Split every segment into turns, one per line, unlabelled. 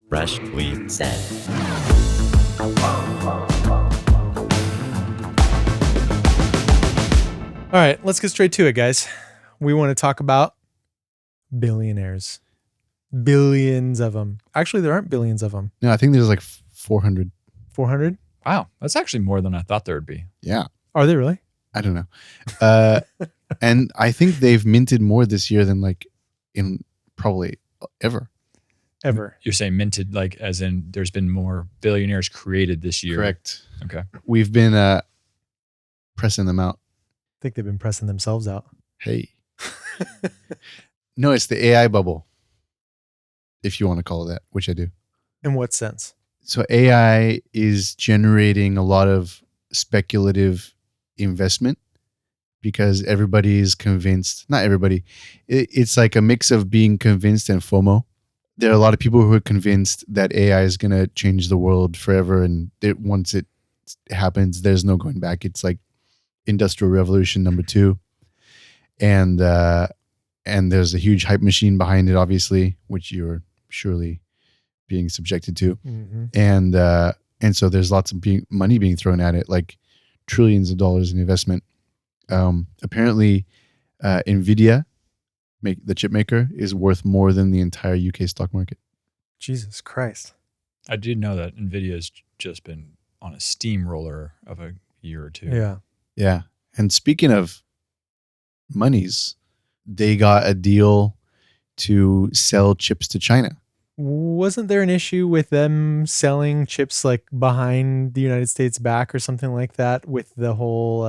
Rush Tweet said.
All right, let's get straight to it, guys. We want to talk about billionaires. Billions of them. Actually, there aren't billions of them.
No, I think there's like 400.
400?
Wow, that's actually more than I thought there would be.
Yeah.
Are they really?
I don't know. And I think they've minted more this year than like in probably ever.
Ever.
You're saying minted, like as in there's been more billionaires created this year.
Correct.
Okay.
We've been pressing them out.
I think they've been pressing themselves out.
Hey. No, it's the AI bubble, if you want to call it that, which I do.
In what sense?
So AI is generating a lot of speculative investment because everybody is convinced, not everybody, it's like a mix of being convinced and FOMO. There are a lot of people who are convinced that AI is going to change the world forever. And once it happens, there's no going back. It's like Industrial Revolution number 2. And there's a huge hype machine behind it, obviously, which you're surely being subjected to.
Mm-hmm.
And so there's lots of money being thrown at it, like trillions of dollars in investment. Apparently, NVIDIA, the chip maker, is worth more than the entire UK stock market.
Jesus Christ.
I did know that NVIDIA has just been on a steamroller of a year or two.
Yeah.
Yeah. And speaking of monies, they got a deal to sell chips to China.
Wasn't there an issue with them selling chips like behind the United States back or something like that with the whole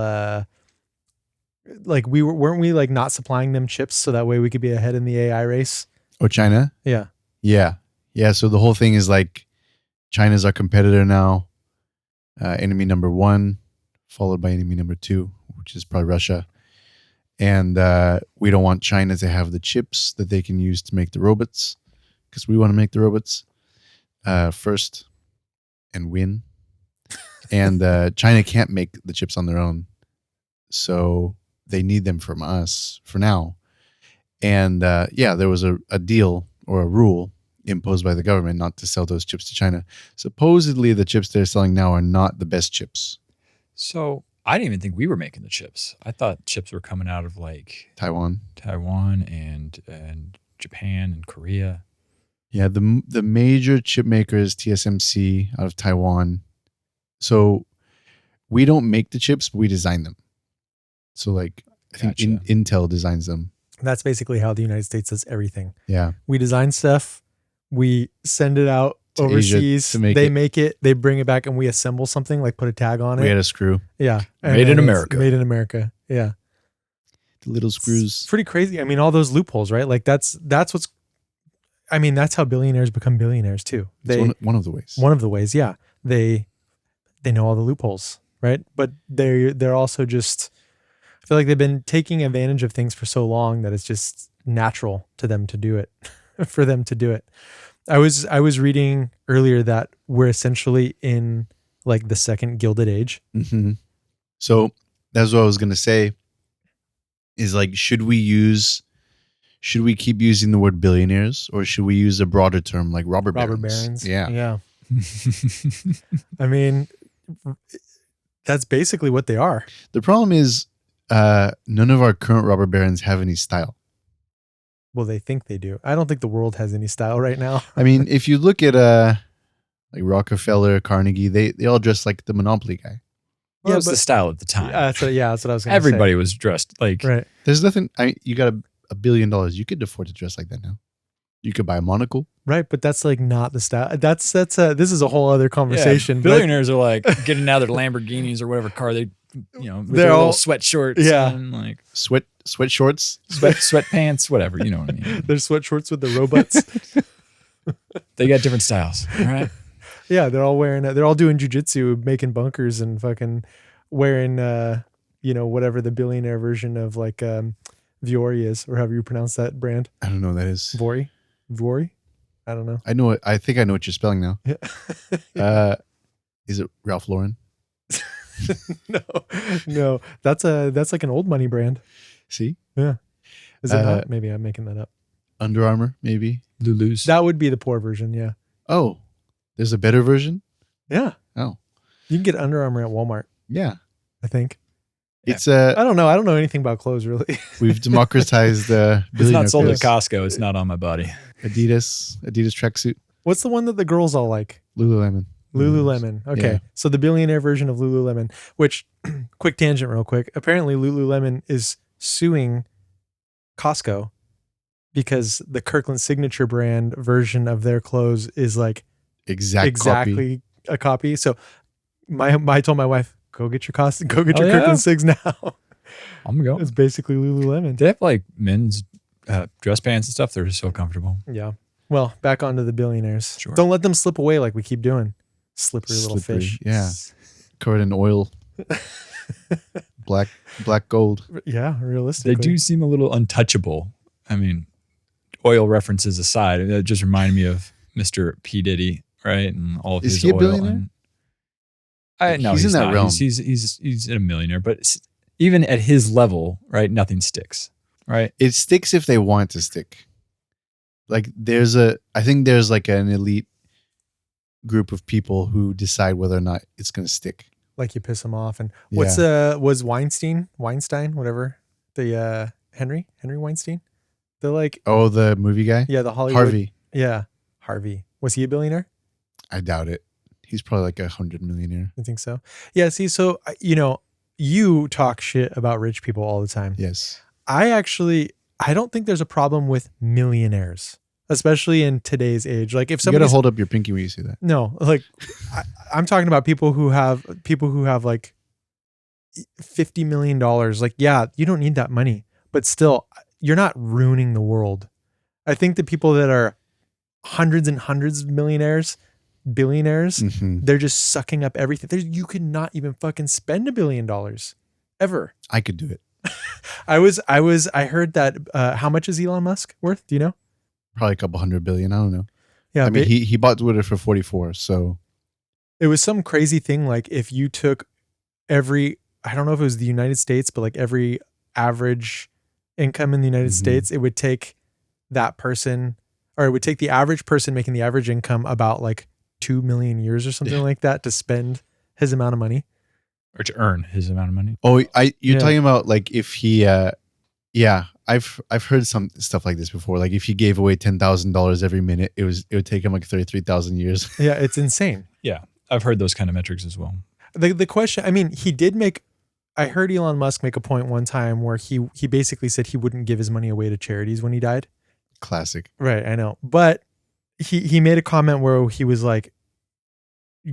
like weren't we like not supplying them chips so that way we could be ahead in the AI race?
Oh, China?
Yeah.
Yeah. Yeah. So the whole thing is like China's our competitor now. Enemy number 1, followed by enemy number 2, which is probably Russia. And we don't want China to have the chips that they can use to make the robots, because we want to make the robots first and win. And China can't make the chips on their own. So they need them from us for now. And there was a deal or a rule imposed by the government not to sell those chips to China. Supposedly the chips they're selling now are not the best chips.
So I didn't even think we were making the chips. I thought chips were coming out of like
Taiwan
and Japan and Korea.
Yeah, the major chip maker is TSMC out of Taiwan. So we don't make the chips, but we design them. So like I think
Gotcha.
Intel designs them.
That's basically how the United States does everything.
Yeah.
We design stuff, we send it out
To Asia
overseas,
to make
they
it.
make it, they bring it back, and we assemble something, like put a tag on
We
it.
had a screw.
Yeah. And
Made in
then it's
America.
Made in America. Yeah.
The little
It's
screws.
pretty crazy. I mean, all those loopholes, right? Like that's what's, I mean, that's how billionaires become billionaires too.
It's one of the ways.
One of the ways, yeah. They know all the loopholes, right? But they're also just, I feel like they've been taking advantage of things for so long that it's just natural to them to do it, for them to do it. I was reading earlier that we're essentially in like the second Gilded Age.
Mm-hmm. So that's what I was going to say is like, should we keep using the word billionaires, or should we use a broader term like robber barons? Yeah.
Yeah. I mean, that's basically what they are.
The problem is none of our current robber barons have any style.
Well, they think they do. I don't think the world has any style right now.
I mean, if you look at like Rockefeller, Carnegie, they all dress like the Monopoly guy.
What
Yeah,
was
but-
the style at the time?
That's what I was going to say.
Everybody was dressed like
Right.
There's nothing. You got $1 billion. You could afford to dress like that now. You could buy a monocle.
Right, but that's like not the style. That's this is a whole other conversation.
Yeah,
but-
billionaires are like getting out of their Lamborghinis or whatever car they, with
They're
their
all-
little sweat shorts,
Yeah.
and like
Sweat shorts.
sweatpants, whatever. You know what I mean?
Their sweat shorts with the robots.
They got different styles, all right?
Yeah, they're all wearing. They're all doing jujitsu, making bunkers, and fucking wearing. Whatever the billionaire version of like Vuori is, or however you pronounce that brand.
I don't know what that is.
Vuori. I don't know.
I know it. I think I know what you're spelling now.
Yeah.
Is it Ralph Lauren?
No. That's like an old money brand.
See?
Is it not? Maybe I'm making that up.
Under Armour, maybe.
Lulu's.
That would be the poor version. Yeah.
Oh, there's a better version?
Yeah.
Oh,
You can get Under Armour at Walmart,
yeah.
I think.
It's
I don't know. I don't know anything about clothes really.
we've democratized the
It's
billionaire
not sold at
clothes.
Costco. It's not on my body.
Adidas tracksuit,
What's the one that the girls all like?
Lululemon.
Lululemon. Okay.
Yeah.
So the billionaire version of Lululemon, which quick tangent real quick. Apparently Lululemon is suing Costco because the Kirkland signature brand version of their clothes is like
Exactly.
exactly a copy. So I told my wife, go get your go get
Oh,
your
yeah?
Kirkland Sigs now.
I'm gonna go.
It's basically Lululemon.
They have like men's dress pants and stuff. They're so comfortable.
Yeah. Well, back onto the billionaires.
Sure.
Don't let them slip away like we keep doing. Slippery little
Slippery,
fish.
yeah. Covered in oil. black gold.
Yeah, realistically.
They do seem a little untouchable. I mean, oil references aside, that just reminded me of Mr. P. Diddy, right? And all of
Is
his
he a
oil.
billionaire?
No,
He's in that
not.
realm.
He's a millionaire, but even at his level, right? Nothing sticks, right?
It sticks if they want to stick. Like I think there's like an elite group of people who decide whether or not it's going to stick.
Like you piss them off. And was Weinstein, whatever, the Henry Weinstein, the like,
Oh, the movie guy?
yeah, the Hollywood.
Harvey.
Yeah, Harvey. Was he a billionaire?
I doubt it. He's probably like 100 millionaire.
You think so? Yeah. See, so you talk shit about rich people all the time.
Yes.
I don't think there's a problem with millionaires, especially in today's age. Like if
You got
somebody
to hold up your pinky when you say that.
no, like I'm talking about people who have like $50 million. Like, yeah, you don't need that money, but still you're not ruining the world. I think the people that are hundreds and hundreds of millionaires, billionaires,
Mhm.
they're just sucking up everything. You could not even fucking spend $1 billion ever.
I could do it.
I heard that, how much is Elon Musk worth? Do you know?
Probably a couple $100 billion. I don't know.
Yeah.
I mean, he bought Twitter for 44. So
it was some crazy thing. Like if you took I don't know if it was the United States, but like every average income in the United
Mhm.
States, it would take that person, or it would take the average person making the average income about like 2 million years or something like that to spend his amount of money.
Or to earn his amount of money.
you're
Yeah.
talking about like if he yeah, I've heard some stuff like this before. Like if he gave away $10,000 every minute, it would take him like 33,000 years.
Yeah. It's insane.
Yeah, I've heard those kind of metrics as well.
The question, I mean, I heard Elon Musk make a point one time where he basically said he wouldn't give his money away to charities when he died.
Classic.
Right, I know. But he made a comment where he was like,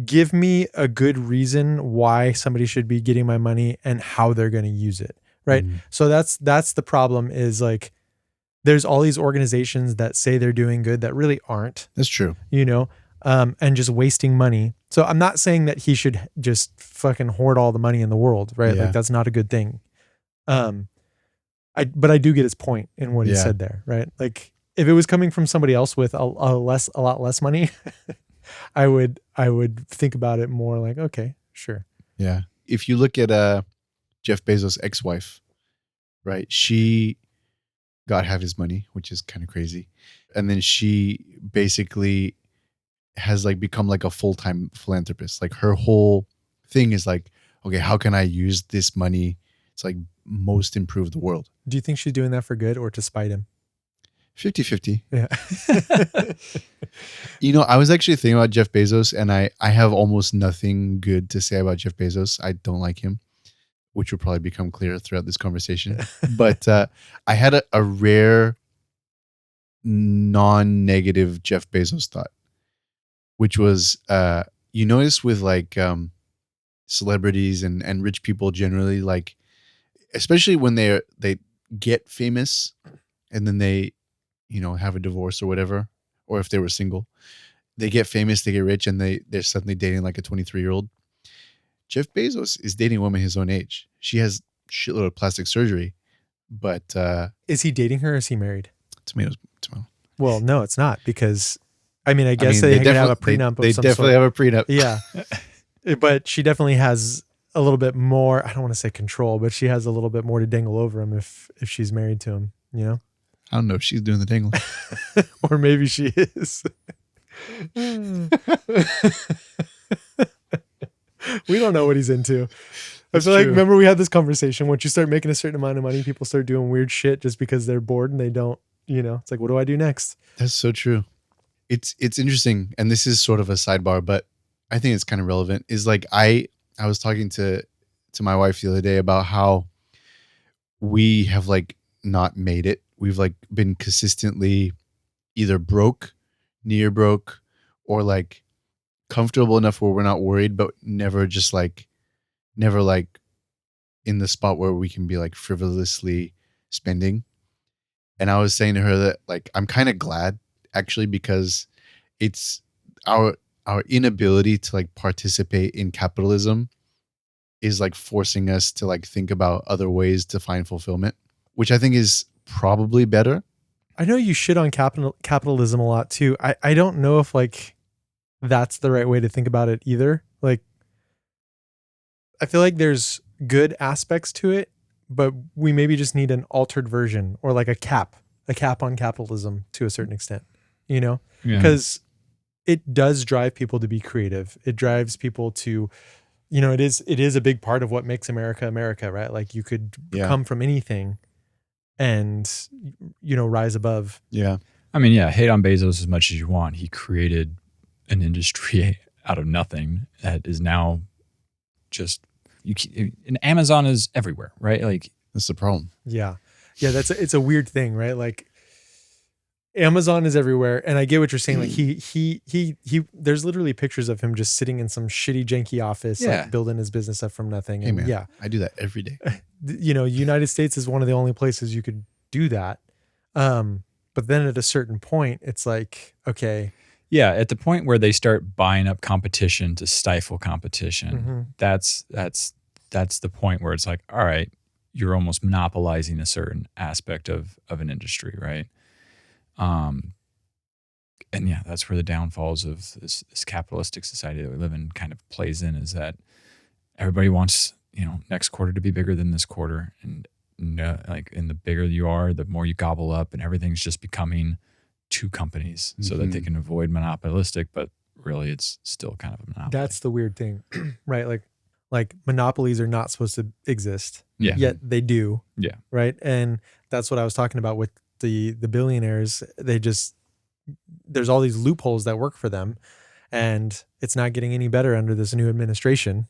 give me a good reason why somebody should be getting my money and how they're going to use it. Right.
Mhm.
So that's the problem, is like, there's all these organizations that say they're doing good that really aren't,
That's true.
and just wasting money. So I'm not saying that he should just fucking hoard all the money in the world. Right.
Yeah.
Like that's not a good thing. But I do get his point in what he
Yeah.
said there. Right. Like if it was coming from somebody else with a lot less money, I would think about it more like, okay, sure.
Yeah. If you look at Jeff Bezos' ex-wife, right? She got half his money, which is kind of crazy. And then she basically has like become like a full-time philanthropist. Like her whole thing is like, okay, how can I use this money to like most improve the world?
Do you think she's doing that for good or to spite him?
50-50.
Yeah.
I was actually thinking about Jeff Bezos, and I have almost nothing good to say about Jeff Bezos. I don't like him, which will probably become clear throughout this conversation. But I had a rare non-negative Jeff Bezos thought, which was, you notice with like celebrities and rich people generally, like, especially when they get famous and then they, have a divorce or whatever, or if they were single, they get famous, they get rich, and they're suddenly dating like a 23-year-old. Jeff Bezos is dating a woman his own age. She has shitload of plastic surgery, but
Is he dating her or is he married?
tomato.
Well, no, it's not, because I guess they could have a prenup
They
of some
definitely
sort.
have a prenup.
Yeah. But she definitely has a little bit more, I don't want to say control, but she has a little bit more to dangle over him if she's married to him,
I don't know if she's doing the dangle.
or maybe she is. We don't know what he's into. I
That's
feel like,
true.
remember we had this conversation. Once you start making a certain amount of money, people start doing weird shit just because they're bored and they don't, it's like, what do I do next?
That's so true. It's interesting, and this is sort of a sidebar, but I think it's kind of relevant. Is like I was talking to my wife the other day about how we have like not made it. We've like been consistently either broke, near broke, or like comfortable enough where we're not worried, but never like in the spot where we can be like frivolously spending. And I was saying to her that like I'm kind of glad actually because it's our inability to like participate in capitalism is like forcing us to like think about other ways to find fulfillment, which I think is probably better.
I know you shit on capitalism a lot too. I don't know if like that's the right way to think about it either. Like, I feel like there's good aspects to it, but we maybe just need an altered version or like a cap on capitalism to a certain extent,
Yeah.
because it does drive people to be creative. It drives people to, it is a big part of what makes America, America, right? Like you could
Yeah.
come from anything and, rise above.
Yeah.
I mean, yeah, hate on Bezos as much as you want. He created an industry out of nothing that is now just and Amazon is everywhere, right? Like
That's the problem.
Yeah. Yeah. It's a weird thing, right? Like Amazon is everywhere. And I get what you're saying. Like he there's literally pictures of him just sitting in some shitty janky office,
Yeah.
like building his business up from nothing.
Hey
And
man,
yeah,
I do that every day.
United States is one of the only places you could do that. But then at a certain point, it's like, okay.
yeah, at the point where they start buying up competition to stifle competition, that's the point where it's like, all right, you're almost monopolizing a certain aspect of an industry, right? And yeah, that's where the downfalls of this capitalistic society that we live in kind of plays in, is that everybody wants, next quarter to be bigger than this quarter. And and the bigger you are, the more you gobble up, and everything's just becoming two companies so that they can avoid monopolistic, but really it's still kind of a monopoly.
That's the weird thing, right? Like monopolies are not supposed to exist.
Yeah.
Yet they do.
Yeah.
Right. And that's what I was talking about with the billionaires. There's all these loopholes that work for them, and it's not getting any better under this new administration.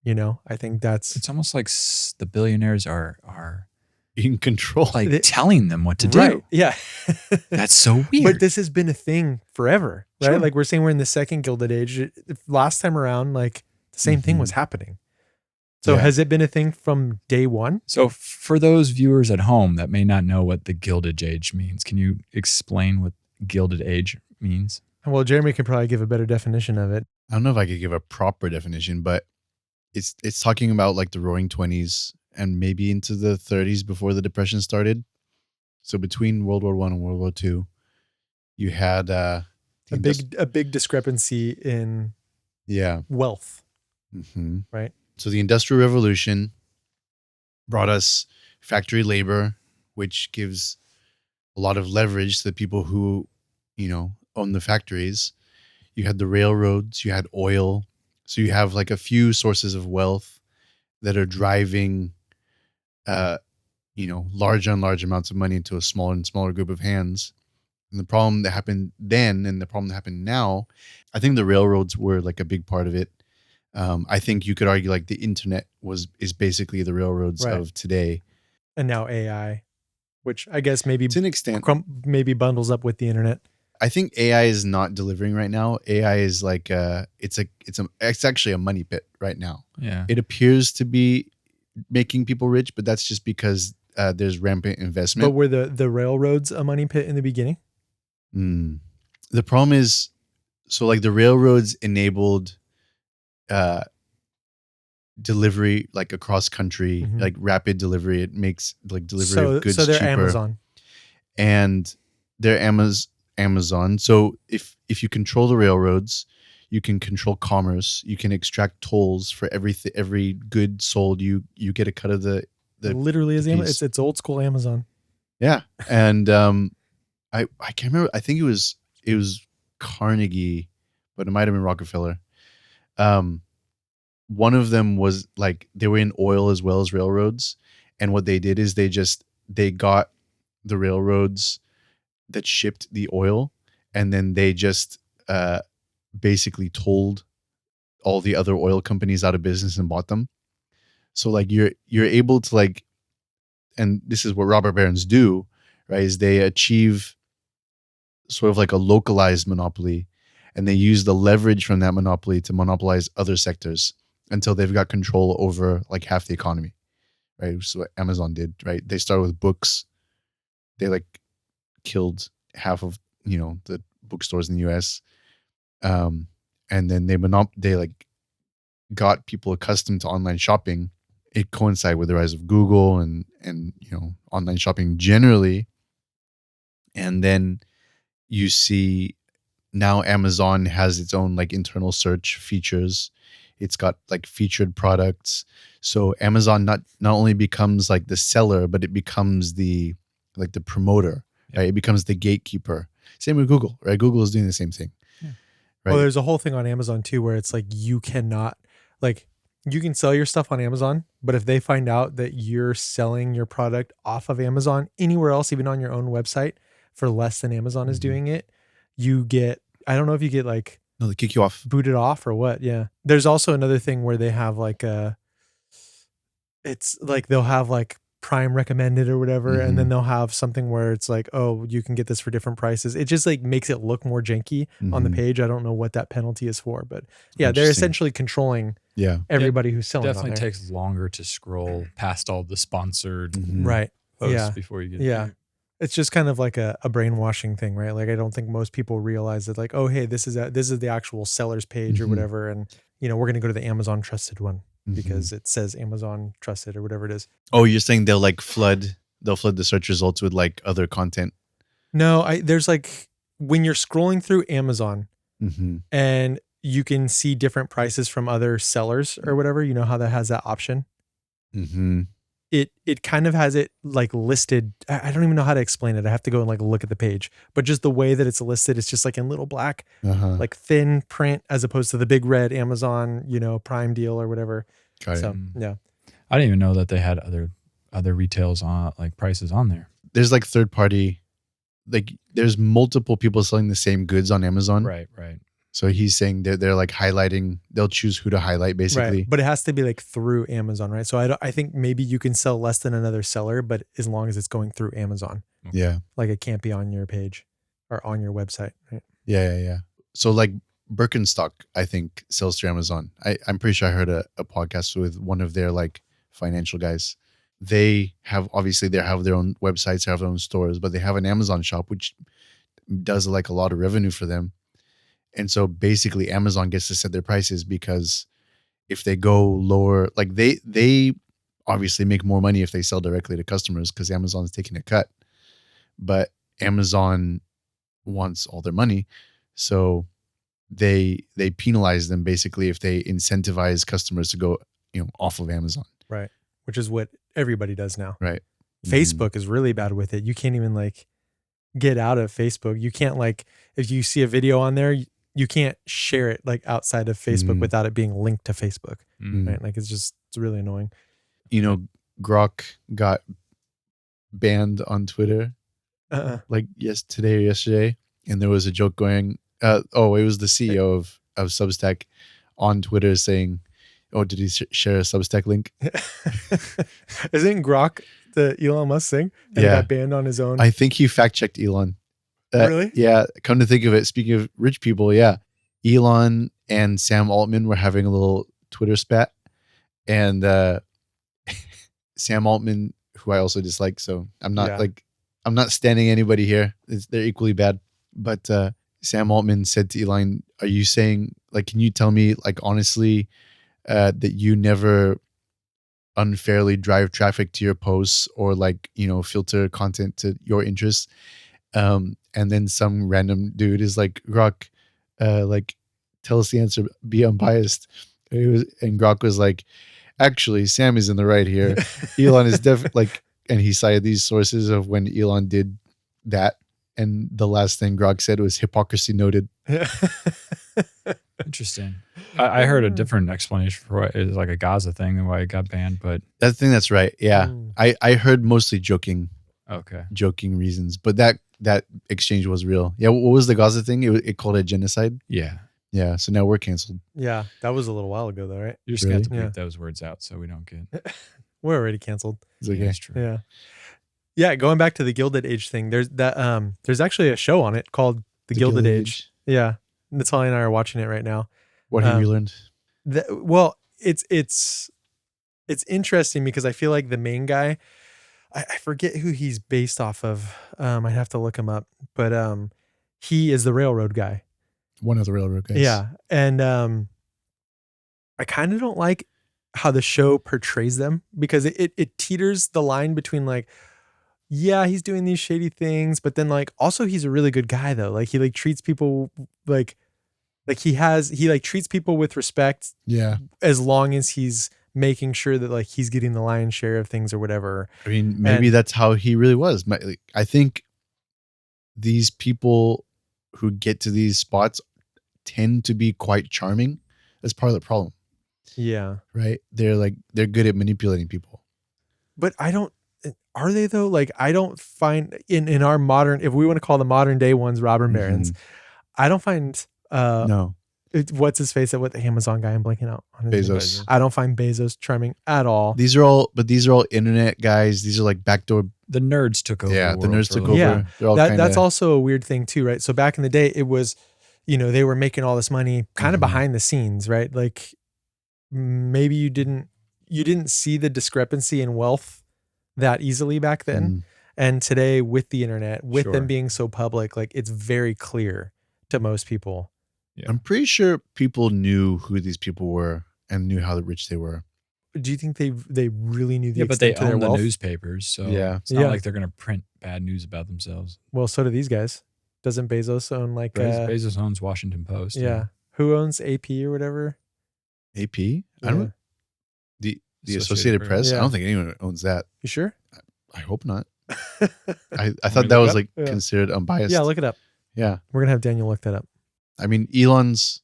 I think
It's almost like the billionaires are
In control.
like telling them what to do.
right. Yeah.
That's so weird.
But this has been a thing forever, right?
Sure.
Like we're saying we're in the second Gilded Age. Last time around, like the same thing was happening. So
Yeah.
has it been a thing from day one?
So for those viewers at home that may not know what the Gilded Age means, can you explain what Gilded Age means?
Well, Jeremy could probably give a better definition of it.
I don't know if I could give a proper definition, but it's talking about like the Roaring 20s and maybe into the 30s before the Depression started. So between World War I and World War II, you had
A big discrepancy in wealth, right?
So the Industrial Revolution brought us factory labor, which gives a lot of leverage to the people who, own the factories. You had the railroads, you had oil. So you have like a few sources of wealth that are driving, large and large amounts of money into a smaller and smaller group of hands. And the problem that happened then and the problem that happened now, I think the railroads were like a big part of it. I think you could argue like the internet is basically the railroads
Right.
of today.
And now AI, which I guess maybe
To an extent,
maybe bundles up with the internet.
I think AI is not delivering right now. AI is like it's actually a money pit right now.
Yeah.
It appears to be making people rich, but that's just because there's rampant investment.
But were the railroads a money pit in the beginning?
The problem is, so like the railroads enabled delivery like across country, like rapid delivery. It makes like delivery of goods
so they're
cheaper.
Amazon.
And they're Amazon. So if you control the railroads, you can control commerce. You can extract tolls for every good sold. You get a cut of the
It literally is
piece.
Amazon. It's old school Amazon.
Yeah. And I can't remember. I think it was Carnegie, but it might have been Rockefeller. One of them was like they were in oil as well as railroads, and what they did is they got the railroads that shipped the oil, and then they just basically told all the other oil companies out of business and bought them. So like you're able to like, and this is what robber barons do, right? Is they achieve sort of like a localized monopoly, and they use the leverage from that monopoly to monopolize other sectors until they've got control over like half the economy, right? So what Amazon did, right? They started with books. They like killed half of the bookstores in the U.S. And then they like got people accustomed to online shopping. It coincided with the rise of Google and online shopping generally. And then you see now Amazon has its own like internal search features. It's got like featured products. So Amazon not only becomes like the seller, but it becomes the promoter, right? It becomes the gatekeeper. Same with Google, right? Google is doing the same thing.
Yeah.
Right?
Well, there's a whole thing on Amazon too, where it's like you cannot, like, you can sell your stuff on Amazon, but if they find out that you're selling your product off of Amazon anywhere else, even on your own website, for less than Amazon is doing it, you get, I don't know if you get like,
no, they kick you off,
booted off or what. Yeah. There's also another thing where they have like it's like they'll have like Prime recommended or whatever, and then they'll have something where it's like, oh, you can get this for different prices. It just like makes it look more janky on the page. I don't know what that penalty is for, but yeah, they're essentially controlling everybody who's selling.
Definitely
on there.
takes longer to scroll past all the sponsored
right
posts before you get there.
It's just kind of like a brainwashing thing, right? Like I don't think most people realize that, like, oh, hey, this is the actual seller's page or whatever, and we're going to go to the Amazon trusted one because it says Amazon trusted or whatever it is.
Oh, you're saying they'll flood the search results with like other content?
No, there's like when you're scrolling through Amazon and you can see different prices from other sellers or whatever. You know how that has that option. It kind of has it like listed. I don't even know how to explain it. I have to go and like look at the page, but just the way that it's listed, it's just like in little black, like thin print, as opposed to the big red Amazon, Prime deal or whatever.
Got
so
it.
yeah,
I didn't even know that they had other retails on like prices on there.
There's like third party, like there's multiple people selling the same goods on Amazon.
Right.
So he's saying they're like highlighting. They'll choose who to highlight, basically.
right. But it has to be like through Amazon, right? So I think maybe you can sell less than another seller, but as long as it's going through Amazon,
Yeah.
like it can't be on your page or on your website, right?
Yeah. So like Birkenstock, I think sells through Amazon. I'm pretty sure I heard a podcast with one of their like financial guys. They have their own websites, they have their own stores, but they have an Amazon shop which does like a lot of revenue for them. And so basically Amazon gets to set their prices because if they go lower, like they obviously make more money if they sell directly to customers because Amazon's taking a cut. But Amazon wants all their money. So they penalize them basically if they incentivize customers to go, off of Amazon.
Right. Which is what everybody does now.
Right.
Facebook is really bad with it. You can't even like get out of Facebook. You can't like, if you see a video on there, you can't share it like outside of Facebook without it being linked to Facebook. Right. Like it's really annoying.
Grok got banned on Twitter like today or yesterday. And there was a joke going, it was the CEO of Substack on Twitter saying, oh, did he share a Substack link?
Isn't Grok the Elon Musk thing? And got banned on his own.
I think he fact checked Elon.
Really?
Yeah. Come to think of it, speaking of rich people, Elon and Sam Altman were having a little Twitter spat, and Sam Altman, who I also dislike, so I'm not standing anybody here. They're equally bad. But Sam Altman said to Elon, "Are you saying like, can you tell me like honestly that you never unfairly drive traffic to your posts or like filter content to your interests?" And then some random dude is like, Grok, like, tell us the answer, be unbiased. And Grok was like, actually, Sam is in the right here. Elon is definitely like, and he cited these sources of when Elon did that. And the last thing Grog said was hypocrisy noted.
Interesting. I heard a different explanation for what is like a Gaza thing and why it got banned, but
That's the thing. That's right. Yeah.
Mm.
I heard mostly joking
okay.
reasons, but that exchange was real. Yeah. What was the Gaza thing? It called it genocide.
Yeah.
Yeah. So now we're canceled.
Yeah, that was a little while ago though, right?
You're just gonna have to
Really?
bleep those words out so we don't get
We're already canceled.
It's okay.
Yeah, that's true.
Yeah. Yeah, going back to the Gilded Age thing, there's actually a show on it called The Gilded Age. Yeah. Natalia and I are watching it right now.
What have you learned?
Well, it's interesting because I feel like the main guy, I forget who he's based off of. I'd have to look him up, but he is the railroad guy.
One of the railroad guys.
Yeah, and I kind of don't like how the show portrays them because it teeters the line between like, yeah, he's doing these shady things, but then like also he's a really good guy though. Like he like treats people like he like treats people with respect
Yeah.
as long as he's making sure that like he's getting the lion's share of things or whatever.
I mean, maybe that's how he really was. I think these people who get to these spots tend to be quite charming. That's part of the problem,
Yeah.
right? They're good at manipulating people.
But are they though? Like I don't find in our modern, if we want to call the modern day ones robber barons, I don't find
No.
What's his face? What the Amazon guy? I'm blanking out on his name.
Bezos.
I don't find Bezos charming at all.
These are all internet guys. These are like backdoor.
The nerds took over.
Yeah, the nerds took over.
Yeah.
They're all
That's also a weird thing too, right? So back in the day, it was, they were making all this money kind of behind the scenes, right? Like maybe you didn't see the discrepancy in wealth that easily back then. And today with the internet, with them being so public, like it's very clear to most people.
Yeah.
I'm pretty sure people knew who these people were and knew how rich they were.
Do you think they really knew the
Yeah, but they
extent to their
own the
wealth?
newspapers, so
Yeah.
it's not like they're going to print bad news about themselves.
Well, so do these guys. Doesn't Bezos own like
Bezos owns Washington Post.
Yeah. Who owns AP or whatever?
AP? I don't know. The Associated Press?
Yeah.
I don't think anyone owns that.
You sure?
I hope not. I thought that was like considered unbiased.
Yeah, look it up.
Yeah.
We're gonna have Daniel look that up.
I mean, Elon's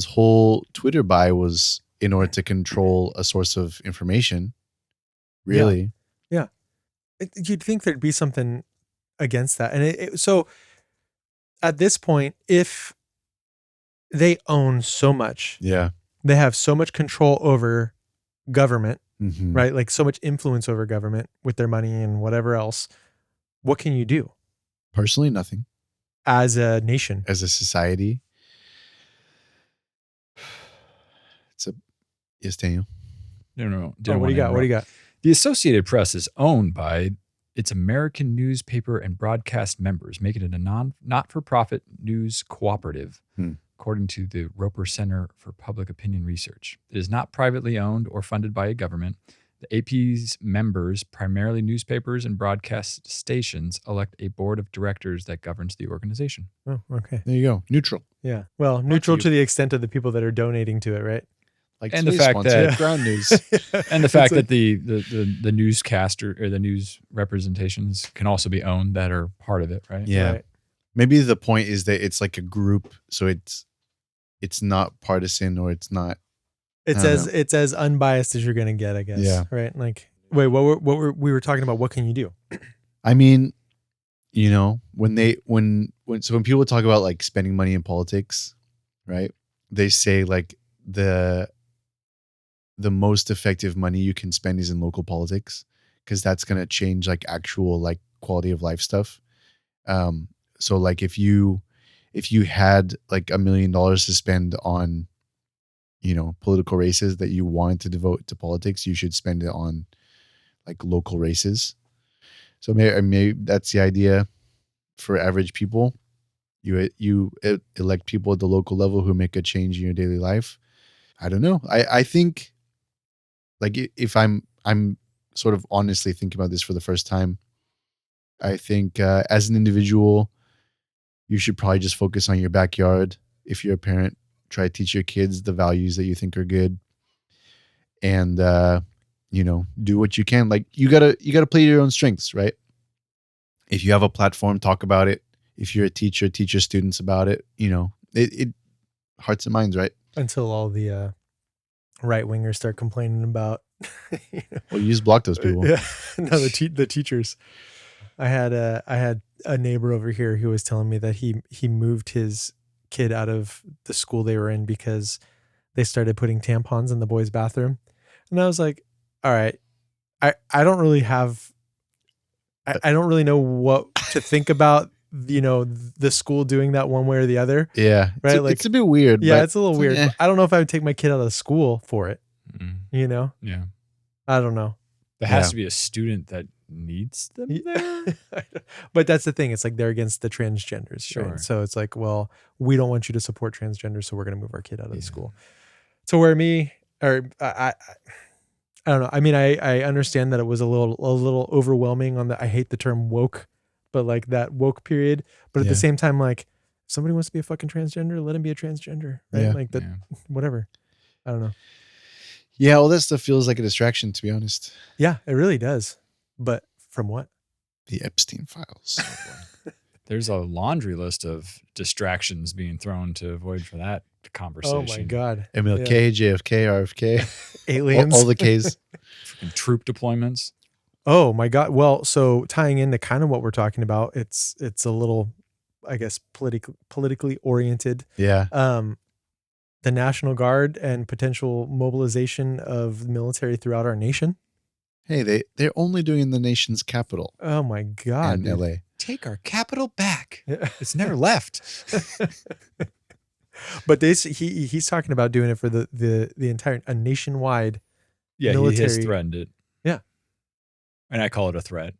whole Twitter buy was in order to control a source of information. Really?
Yeah. You'd think there'd be something against that. And so at this point, if they own so much,
Yeah.
they have so much control over government,
Mm-hmm.
right? Like so much influence over government with their money and whatever else. What can you do
Personally, nothing.
as a nation?
As a society. Yes, Daniel.
No.
What do you got?
The Associated Press is owned by its American newspaper and broadcast members, making it a not-for-profit news cooperative, according to the Roper Center for Public Opinion Research. It is not privately owned or funded by a government. The AP's members, primarily newspapers and broadcast stations, elect a board of directors that governs the organization.
Oh, okay.
There you go. Neutral.
Yeah. Well, neutral to the extent of the people that are donating to it, right?
Like
And the
today's
fact
sponsor,
that-
Ground News.
And the fact that the newscaster or the news representations can also be owned that are part of it, right?
Yeah.
Right.
Maybe the point is that it's like a group, so it's not partisan or it's not.
It's as unbiased as you're gonna get, I guess.
Yeah.
Right. Like, wait, what were we were talking about? What can you do?
I mean, when people talk about like spending money in politics, right? They say like the most effective money you can spend is in local politics because that's going to change like actual like quality of life stuff. So like if you had like $1 million to spend on, political races that you wanted to devote to politics, you should spend it on like local races. So maybe that's the idea for average people. You elect people at the local level who make a change in your daily life. I don't know. I think like if I'm sort of honestly thinking about this for the first time, I think as an individual, you should probably just focus on your backyard. If you're a parent, try to teach your kids the values that you think are good, and do what you can. Like you gotta play your own strengths, right? If you have a platform, talk about it. If you're a teacher, teach your students about it. It hearts and minds, right?
Until all the right wingers start complaining about.
Well, you just block those people.
Yeah, no, the teachers. I had a neighbor over here who was telling me that he moved his kid out of the school they were in because they started putting tampons in the boys' bathroom, and I was like, all right, I don't really have. I don't really know what to think about, the school doing that one way or the other.
Yeah.
Right.
It's a bit weird.
Yeah,
but
it's a little weird.
eh.
I don't know if I would take my kid out of school for it.
Yeah.
I don't know.
There has to be a student that needs them there.
But that's the thing. It's like they're against the transgenders.
Sure.
Right? So it's like, well, we don't want you to support transgenders, so we're going to move our kid out of the school. So where I don't know. I mean, I understand that it was a little overwhelming on I hate the term woke, but like that woke period. But at the same time, like, if somebody wants to be a fucking transgender, let him be a transgender, right?
Yeah.
Like that, whatever. I don't know.
Yeah, all that stuff feels like a distraction, to be honest.
Yeah, it really does. But from what?
The Epstein files.
There's a laundry list of distractions being thrown to avoid for that conversation.
Oh my God.
MLK, JFK, RFK,
Aliens.
all the Ks.
Freaking troop deployments.
Oh my God. Well, so tying into kind of what we're talking about, it's a little, I guess, politically oriented.
Yeah.
The National Guard and potential mobilization of the military throughout our nation.
Hey, they're only doing the nation's capital.
Oh my God.
In LA.
Take our capital back. It's never left.
But he's talking about doing it for the entire nationwide.
Yeah,
military.
he has threatened it.
Yeah.
And I call it a threat.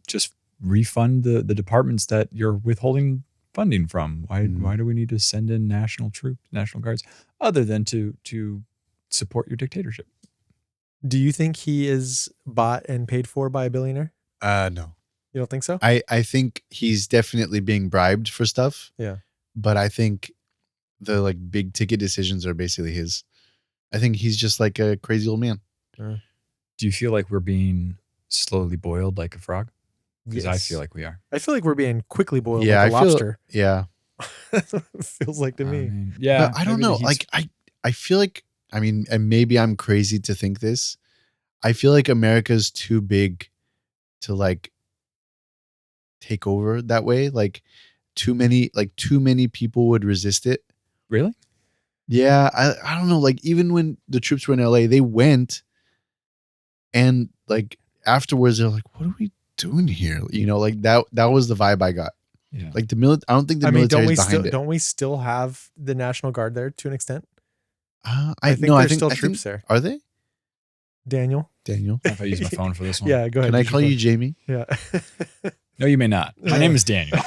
Just refund the departments that you're withholding funding from. Why do we need to send in national troops, National Guards, other than to support your dictatorship?
Do you think he is bought and paid for by a billionaire?
No.
You don't think so?
I think he's definitely being bribed for stuff.
Yeah.
But I think the like big ticket decisions are basically his. I think he's just like a crazy old man.
Do you feel like we're being slowly boiled like a frog? Because I feel like we are.
I feel like we're being quickly boiled like a lobster.
Yeah.
That's what it feels like to me.
mean, yeah.
But I don't know. Like I feel like, I mean, and maybe I'm crazy to think this. I feel like America's too big to like take over that way. Like too many people would resist it.
Really?
Yeah. I don't know. Like even when the troops were in LA, they went and like afterwards they're like, what are we doing here? Like that was the vibe I got.
Yeah.
Like I don't think the military is behind it.
Don't we still have the National Guard there to an extent?
I think there's still troops there. Are they? Daniel.
If I use my phone for this one.
Yeah, go ahead.
Can I call you Jamie?
Yeah.
No, you may not. My name is Daniel.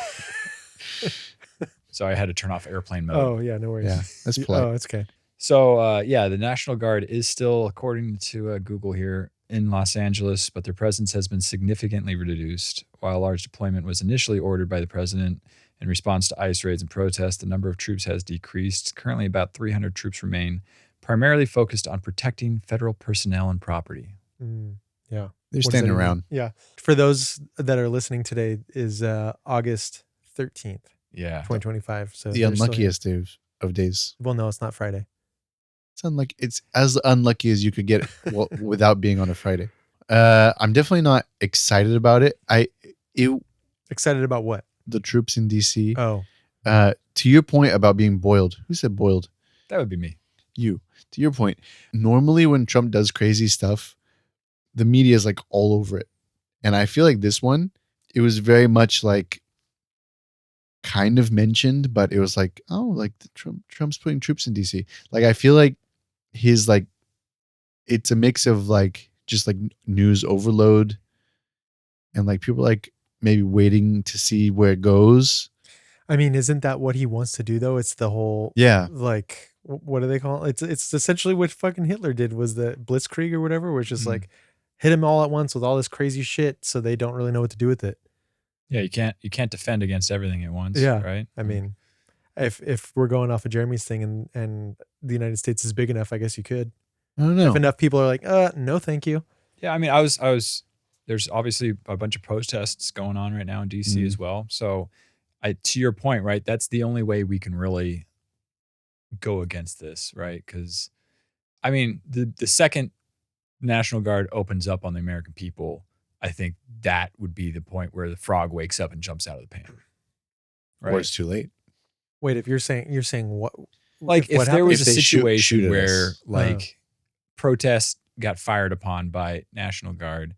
So I had to turn off airplane mode.
Oh, yeah, no worries.
Yeah, that's polite.
Oh, that's okay.
So, the National Guard is still, according to Google here, in Los Angeles, but their presence has been significantly reduced. While a large deployment was initially ordered by the president in response to ICE raids and protests, the number of troops has decreased. Currently, about 300 troops remain, primarily focused on protecting federal personnel and property.
Yeah.
They're standing around.
Yeah. For those that are listening today is August 13th,
Yeah.
2025. So
The unluckiest of days.
Well, no, it's not Friday.
It's as unlucky as you could get without being on a Friday. I'm definitely not excited about it.
Excited about what?
The troops in DC.
Oh.
To your point about being boiled. Who said boiled?
That would be me.
You. To your point. Normally when Trump does crazy stuff, the media is like all over it. And I feel like this one, it was very much like kind of mentioned, but it was like, oh, like Trump's putting troops in DC. Like I feel like his like it's a mix of like just like news overload and like people like maybe waiting to see where it goes.
I mean, isn't that what he wants to do though? It's the whole like what do they call it? It's essentially what fucking Hitler did, was the Blitzkrieg or whatever, which is like hit them all at once with all this crazy shit so they don't really know what to do with it.
Yeah, you can't defend against everything at once.
Yeah.
Right.
I mean, if we're going off of Jeremy's thing and the United States is big enough, I guess you could.
I don't know.
If enough people are like, no, thank you.
Yeah, I mean, I was there's obviously a bunch of protests going on right now in DC
Mhm.
as well. So to your point, right, that's the only way we can really go against this, right? Because I mean, the second National Guard opens up on the American people, I think that would be the point where the frog wakes up and jumps out of the pan.
Or
Right.
it's too late.
Wait, if you're saying what?
Like if
what
there was
If
a
they shoot
situation
at
where
us.
like protests got fired upon by National Guard,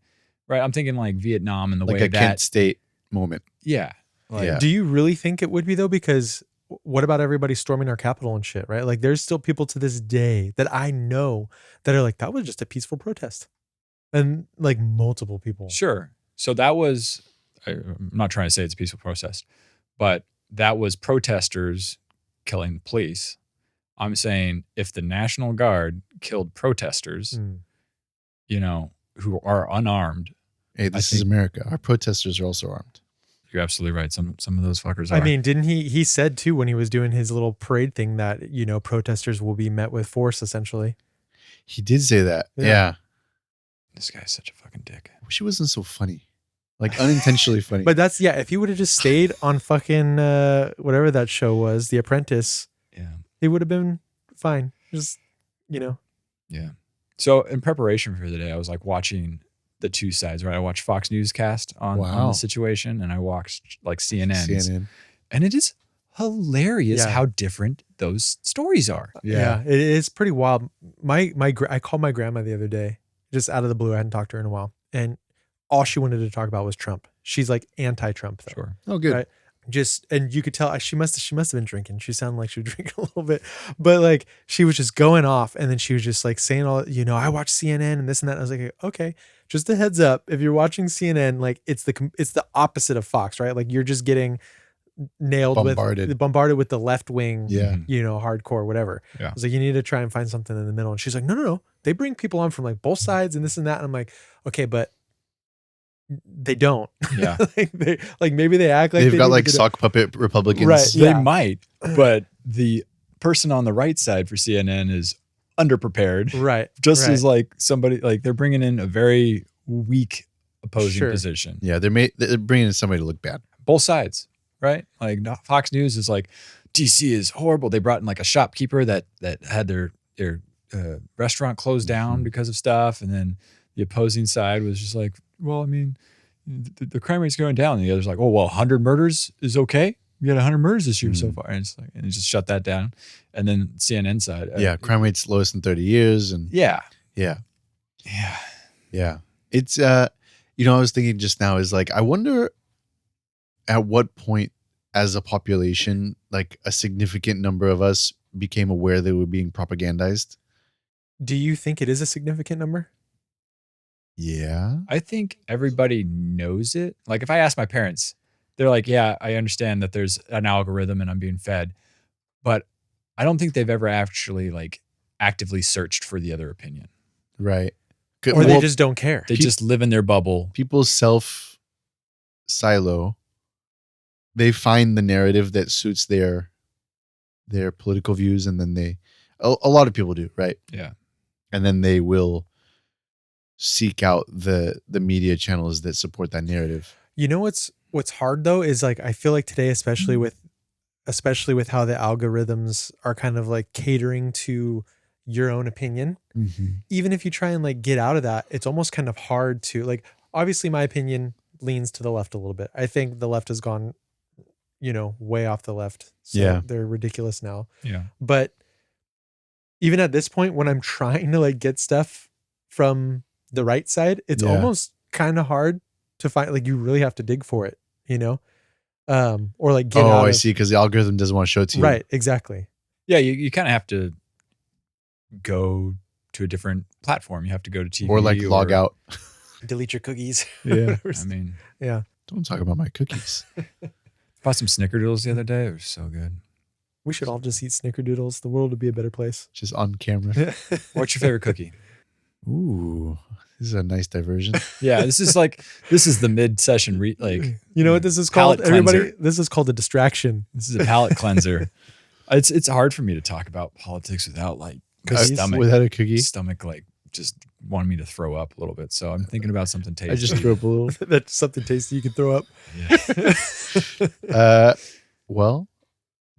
right? I'm thinking like Vietnam and the
Like
way
a
that,
Kent State moment.
yeah, like,
Yeah.
Do you really think it would be though? Because what about everybody storming our Capitol and shit, right? Like there's still people to this day that I know that are like, that was just a peaceful protest. And like multiple people.
Sure. So that was, I'm not trying to say it's a peaceful protest, but that was protesters killing the police. I'm saying if the National Guard killed protesters,
Mm.
you know, who are unarmed,
Hey, this is
think-
America. Our protesters are also armed.
you're absolutely right. Some of those fuckers are.
I mean, didn't he said too when he was doing his little parade thing that, you know, protesters will be met with force essentially.
He did say that.
Yeah.
Yeah.
this guy's such a fucking dick.
I wish he wasn't so funny. Like unintentionally funny.
But that's, yeah, if he would have just stayed on fucking whatever that show was, The Apprentice,
Yeah.
he would have been fine. Just, you know.
Yeah. So in preparation for the day, I was like watching the two sides, right? I watched Fox Newscast on
Wow.
the situation, and I watched like CNN.
CNN.
And it is hilarious
Yeah.
how different those stories are.
Yeah, it is pretty wild. I called my grandma the other day, just out of the blue. I hadn't talked to her in a while, and all she wanted to talk about was Trump. She's like anti-Trump though.
Sure.
Oh, good.
Right. And you could tell she must have been drinking. She sounded like she was drinking a little bit, but like she was just going off, and then she was just like saying all, you know, I watch CNN and this and that. And I was like, okay, just a heads up, if you're watching CNN, like it's the opposite of Fox, right? Like you're just getting bombarded with the left wing,
Yeah.
you know, hardcore, whatever.
Yeah.
I was like, you need to try and find something in the middle. And she's like, no. They bring people on from like both sides and this and that. And I'm like, okay, but they don't.
Yeah.
like maybe they act like
They've
they
got
need
like
to do
sock puppet Republicans.
Right.
They
Yeah.
might, but the person on the right side for CNN is underprepared.
that. Right.
Just
right.
as like somebody, like they're bringing in a very weak opposing
Sure.
position.
Yeah, they're bringing in somebody to look bad.
Both sides, right? Like Fox News is like, DC is horrible. They brought in like a shopkeeper that had their restaurant closed down
Mhm.
because of stuff, and then the opposing side was just like, well, I mean, the crime rate's going down. And the other's like, oh well, 100 murders is okay. We got 100 murders this year so far, and it's like, and it just shut that down. And then CNN side,
Yeah, crime rate's lowest in 30 years, and
yeah,
yeah,
yeah.
yeah. It's you know, I was thinking just now is like, I wonder at what point as a population, like a significant number of us became aware they were being propagandized.
Do you think it is a significant number?
Yeah.
I think everybody knows it. Like if I ask my parents, they're like, yeah, I understand that there's an algorithm and I'm being fed, but I don't think they've ever actually like actively searched for the other opinion.
Right.
Or they just don't care?
They just live in their bubble.
People's self silo. They find the narrative that suits their political views, and then a lot of people do, right?
Yeah.
And then they will seek out the media channels that support that narrative.
You know what's hard though is like I feel like today, especially with how the algorithms are kind of like catering to your own opinion. Even if you try and like get out of that, it's almost kind of hard to like. Obviously, my opinion leans to the left a little bit. I think the left has gone, you know, way off the left. So
Yeah.
they're ridiculous now.
Yeah.
But even at this point, when I'm trying to like get stuff from the right side, it's
Yeah.
almost kind of hard to find. Like you really have to dig for it, you know, or like get out.
I
of,
see, because the algorithm doesn't want to show it to you.
Right, exactly.
Yeah. You kind of have to go to a different platform. You have to go to TV
Or like log out.
Delete your cookies.
Yeah.
I mean,
Yeah.
Don't talk about my cookies.
bought some snickerdoodles the other day. It was so good.
We should all just eat snickerdoodles. The world would be a better place.
Just on camera.
What's your favorite cookie?
Ooh, this is a nice diversion.
Yeah, this is the mid-session
You know what this is called?
Palate
Everybody,
cleanser.
this is called a distraction.
This is a palate cleanser. It's hard for me to talk about politics without like
Cookies?
stomach
Without a cookie.
stomach like just wanted me to throw up a little bit. So I'm thinking about something tasty.
I just threw up a little.
That's something tasty you can throw up.
Yeah.
Well,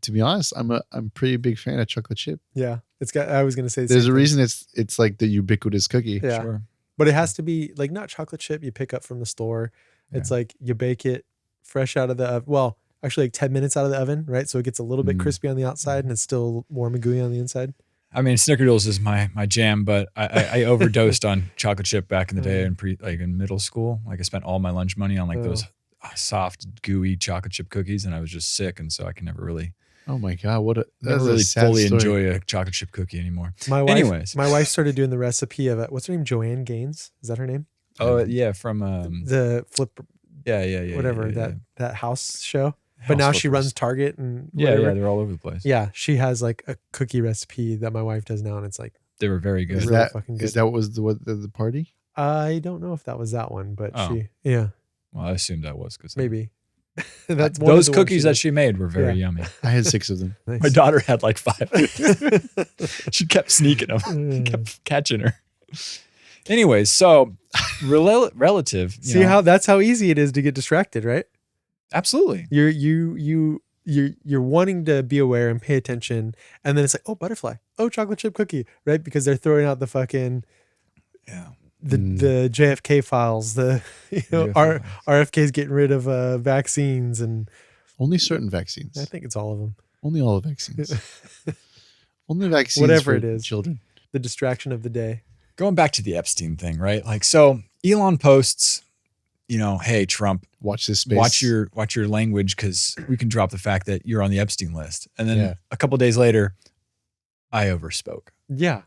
to be honest, I'm a pretty big fan of chocolate chip.
Yeah, it's got. I was gonna say the
There's
same
a
thing.
reason it's like the ubiquitous cookie.
Yeah.
Sure.
But it has to be like not chocolate chip you pick up from the store. It's like you bake it fresh out of the oven. Well, actually like 10 minutes out of the oven, right? So it gets a little bit crispy on the outside and it's still warm and gooey on the inside.
I mean, Snickerdoodles is my jam, but I overdosed on chocolate chip back in the day in middle school. Like I spent all my lunch money on like those soft, gooey chocolate chip cookies, and I was just sick, and so I can never really.
Oh my god,
Never really fully enjoy a chocolate chip cookie anymore.
My
wife
started doing the recipe of what's her name? Joanne Gaines. Is that her name?
Oh yeah, from
The flip.
yeah.
Whatever that house show. But now she runs Target and
yeah,
whatever.
they're all over the place.
Yeah, she has like a cookie recipe that my wife does now, and it's like
They were very good.
Is
really
that
fucking good.
is that what was the party?
I don't know if that was that one, but
Oh.
yeah,
Well, I assumed that was because
maybe. That's one of
those
the ones
cookies that she made were very yummy.
I had 6 of them.
Nice.
My daughter had like 5. She kept sneaking them, kept catching her. Anyways, so relative.
See how that's how easy it is to get distracted, right?
Absolutely.
You're wanting to be aware and pay attention, and then it's like, oh, butterfly, oh, chocolate chip cookie, right? Because they're throwing out the fucking the JFK files, the RFK's getting rid of vaccines, and
Only certain vaccines.
I think it's all of them.
Only all the vaccines. Only vaccines
Whatever
for
it is.
children.
The distraction of the day.
Going back to the Epstein thing, right? Like, so Elon posts, hey, Trump,
Watch this space.
watch your language because we can drop the fact that you're on the Epstein list. And then a couple days later, I overspoke.
Yeah.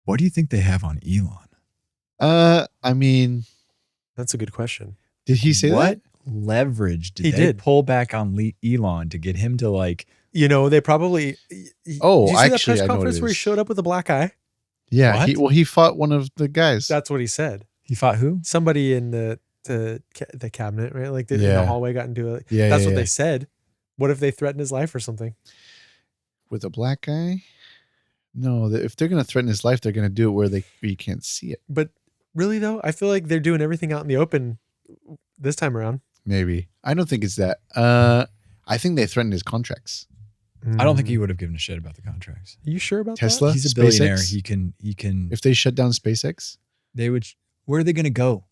What do you think they have on Elon?
I mean,
That's a good question.
did he say
what
that?
leverage did
He
they
did.
pull back on Elon to get him to like?
They probably.
Oh,
did you see that
actually,
press
I know what
conference
it
where he
is.
showed up with a black eye?
Yeah.
What?
He fought one of the guys.
That's what he said.
He fought who?
Somebody in the cabinet, right? Like in the hallway got into it.
Yeah,
That's
yeah,
what
yeah.
they said. What if they threatened his life or something?
With a black guy? No, if they're going to threaten his life, they're going to do it where you can't see it.
But really, though, I feel like they're doing everything out in the open this time around.
Maybe. I don't think it's that. I think they threatened his contracts.
I don't think he would have given a shit about the contracts.
Are you sure about
Tesla?
that?
He's a billionaire.
SpaceX?
He can.
If they shut down SpaceX?
They would. Where are they going to go?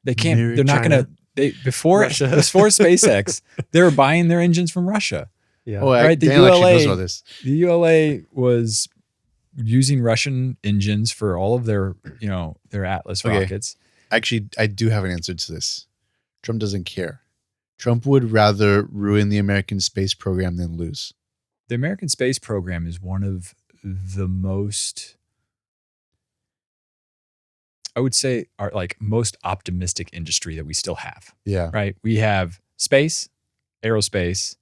They can't.
Maybe
They're not
China.
going to. Before
Russia.
SpaceX, they were buying their engines from Russia.
Yeah.
Oh,
Right, the
Daniel actually
ULA
knows all this.
The ULA was using Russian engines for all of their, their Atlas
Okay.
rockets.
Actually, I do have an answer to this. Trump doesn't care. Trump would rather ruin the American space program than lose.
The American space program is one of the most, I would say, are like most optimistic industry that we still have.
Yeah.
Right? We have space, aerospace.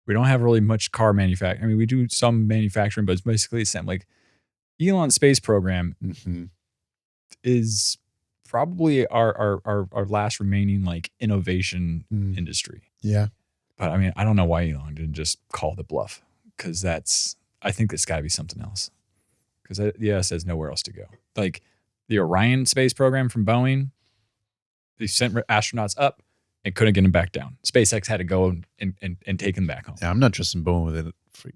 We don't have really much car manufacturing. I mean, we do some manufacturing, but it's basically the same. Like Elon's space program
Mm-hmm.
is probably our last remaining like innovation industry.
Yeah.
But I mean, I don't know why Elon didn't just call the bluff because I think it's got to be something else. Because the US has nowhere else to go. Like the Orion space program from Boeing, they sent astronauts up and couldn't get them back down. SpaceX had to go and take them back home.
Yeah, I'm not trusting Bowen with a free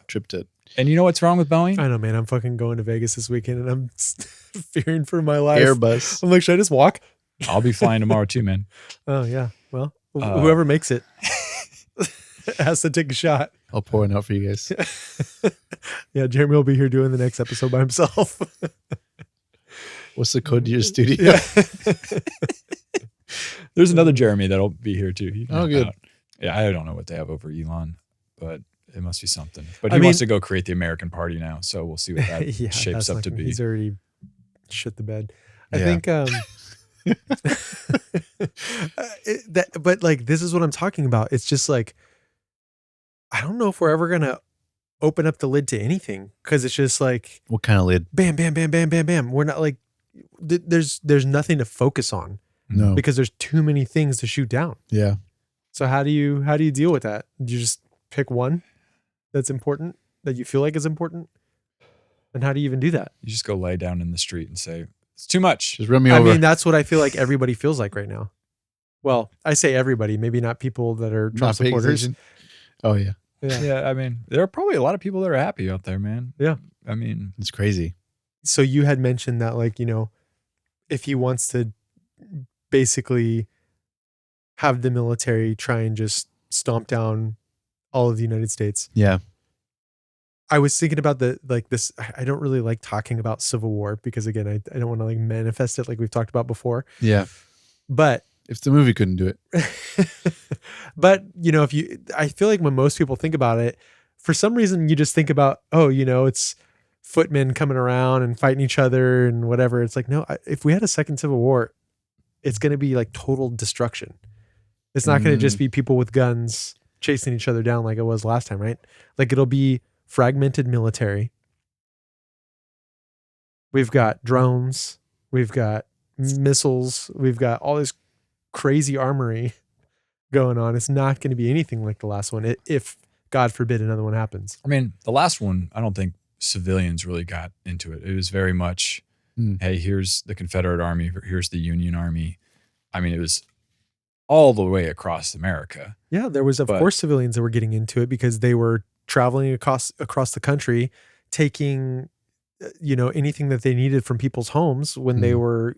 trip to.
And you know what's wrong with Boeing?
I know, man. I'm fucking going to Vegas this weekend and I'm fearing for my life.
Airbus.
I'm like, should I just walk?
I'll be flying tomorrow too, man.
Oh, yeah. Well, whoever makes it has to take a shot.
I'll pour one out for you guys.
Yeah, Jeremy will be here doing the next episode by himself.
What's the code to your studio?
Yeah.
There's another Jeremy that'll be here too. He can
Oh,
help
good.
out. Yeah, I don't know what they have over Elon, but it must be something. But
I
he
mean-
wants to go create the American Party now, so we'll see what that shapes
that's
up
like-
to be.
He's already shit the bed. I
Yeah.
think but like this is what I'm talking about. It's just like I don't know if we're ever gonna open up the lid to anything because it's just like
What kind of lid?
bam, bam, bam, bam, bam, bam. We're not like there's nothing to focus on
No.
because there's too many things to shoot down.
Yeah.
So how do you deal with that? Do you just pick one that's important that you feel like is important? And how do you even do that?
You just go lay down in the street and say, it's too much.
Just run me
I
over.
mean, that's what I feel like everybody feels like right now. Well, I say everybody, maybe not people that are Trump
Not paying
supporters.
attention. Oh yeah,
Yeah, I mean, there are probably a lot of people that are happy out there, man.
Yeah.
I mean,
it's crazy.
So you had mentioned that, like, if he wants to basically have the military try and just stomp down all of the United States.
Yeah,
I was thinking about this. I don't really like talking about Civil War because, again, I don't want to like manifest it like we've talked about before.
yeah.
But
If the movie couldn't do it,
but I feel like when most people think about it, for some reason you just think about, it's footmen coming around and fighting each other and whatever. It's like, no, if we had a second Civil War, it's going to be like total destruction. It's not going to just be people with guns chasing each other down like it was last time, right? Like it'll be fragmented military. We've got drones. We've got missiles. We've got all this crazy armory going on. It's not going to be anything like the last one, if God forbid another one happens.
I mean, the last one, I don't think civilians really got into it. It was very much, hey, here's the Confederate Army, here's the Union Army. I mean, it was all the way across America.
Yeah, there was, of course, civilians that were getting into it because they were traveling across the country, taking, anything that they needed from people's homes when they were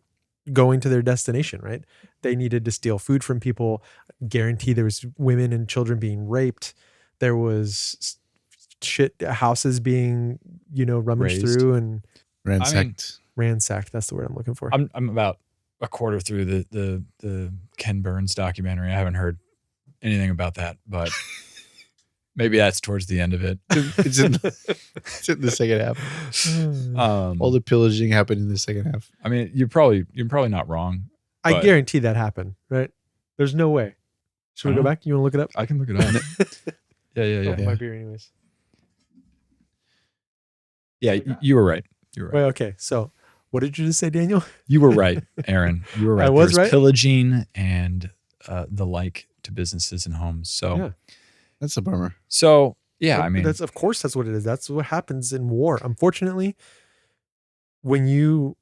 going to their destination, right? They needed to steal food from people. Guarantee there was women and children being raped. There was houses being, rummaged
Razed.
through and
ransacked.
ransacked. That's the word I'm looking for.
I'm about a quarter through the Ken Burns documentary. I haven't heard anything about that, but maybe that's towards the end of it.
It's in the second half. All the pillaging happened in the second half.
I mean, you're probably not wrong.
I guarantee that happened, right? There's no way. Should we go back? You want to look it up?
I can look it up. Yeah.
My beer anyways.
Yeah, you were right. You were right.
Well, okay. So what did you just say, Daniel?
You were right, Aaron. You were right.
I was
There
right?
pillaging and the like to businesses and homes. So,
Yeah.
That's a bummer.
I mean,
that's what it is. That's what happens in war. Unfortunately, when you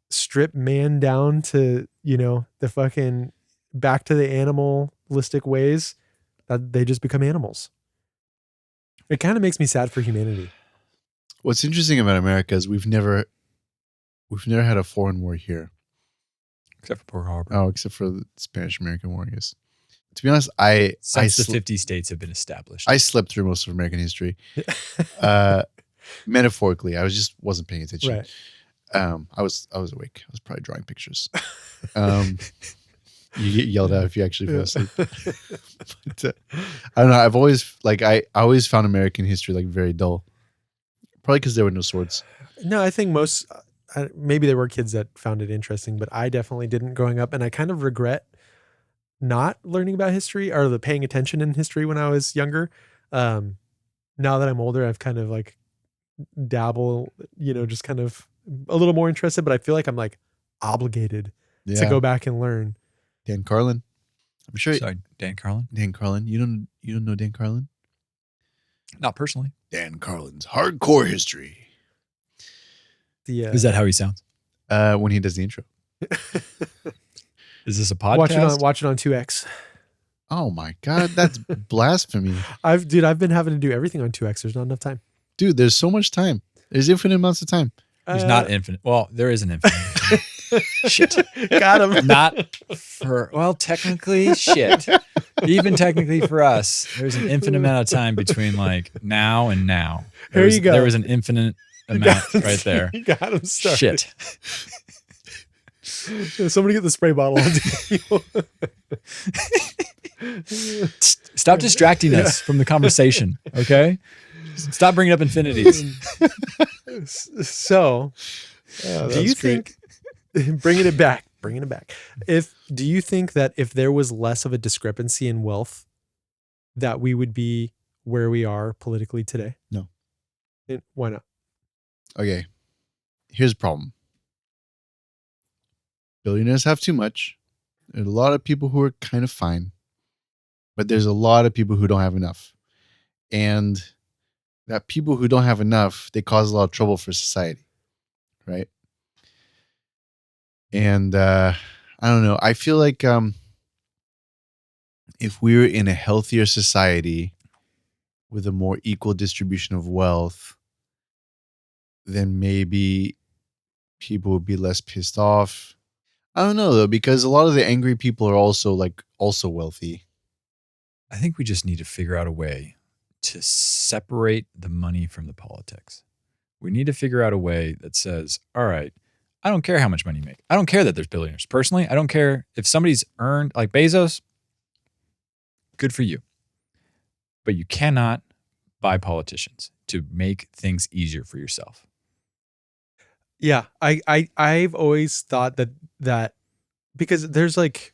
strip man down to, the fucking back to the animalistic ways, that they just become animals. It kind of makes me sad for humanity.
What's interesting about America is we've never had a foreign war here.
except for Pearl Harbor.
Oh, except for the Spanish-American War, I guess. To be honest,
Since the 50 states have been established.
I slept through most of American history. Metaphorically, I wasn't paying attention.
Right.
I was awake. I was probably drawing pictures. You get yelled at if you actually fell asleep. But, I don't know. I always found American history like very dull. Probably because there were no swords.
No, I think maybe there were kids that found it interesting, but I definitely didn't growing up. And I kind of regret not learning about history or paying attention in history when I was younger. Now that I'm older, I've kind of like dabble, just kind of a little more interested, but I feel like I'm like obligated to go back and learn.
Dan Carlin. I'm sure.
Sorry, Dan Carlin?
Dan Carlin. You don't know Dan Carlin?
Not personally.
Dan Carlin's Hardcore History.
Is that how he sounds?
When he does the intro.
Is this a podcast?
Watch it on 2X.
Oh my God, that's blasphemy.
I've been having to do everything on 2X. There's not enough time.
Dude, there's so much time. There's infinite amounts of time.
There's not infinite. Well, there is an infinite. Shit.
Got him.
Not for, technically, shit. Even technically for us, there's an infinite amount of time between like now and now.
Here you go.
There was an infinite amount right there.
You got him started.
Shit.
Somebody get the spray bottle on.
Stop distracting us from the conversation, okay? Stop bringing up infinities.
So, do you think bringing it back? Do you think that if there was less of a discrepancy in wealth, that we would be where we are politically today?
No.
Why not?
Okay. Here's the problem. Billionaires have too much. There's a lot of people who are kind of fine, but there's a lot of people who don't have enough. And that people who don't have enough, they cause a lot of trouble for society, right? And I don't know. I feel like if we were in a healthier society with a more equal distribution of wealth, then maybe people would be less pissed off. I don't know though, because a lot of the angry people are also wealthy.
I think we just need to figure out a way to separate the money from the politics. We need to figure out a way that says, all right, I don't care how much money you make. I don't care that there's billionaires. Personally, I don't care if somebody's earned, like Bezos, good for you. But you cannot buy politicians to make things easier for yourself.
Yeah, I've always thought that because there's like,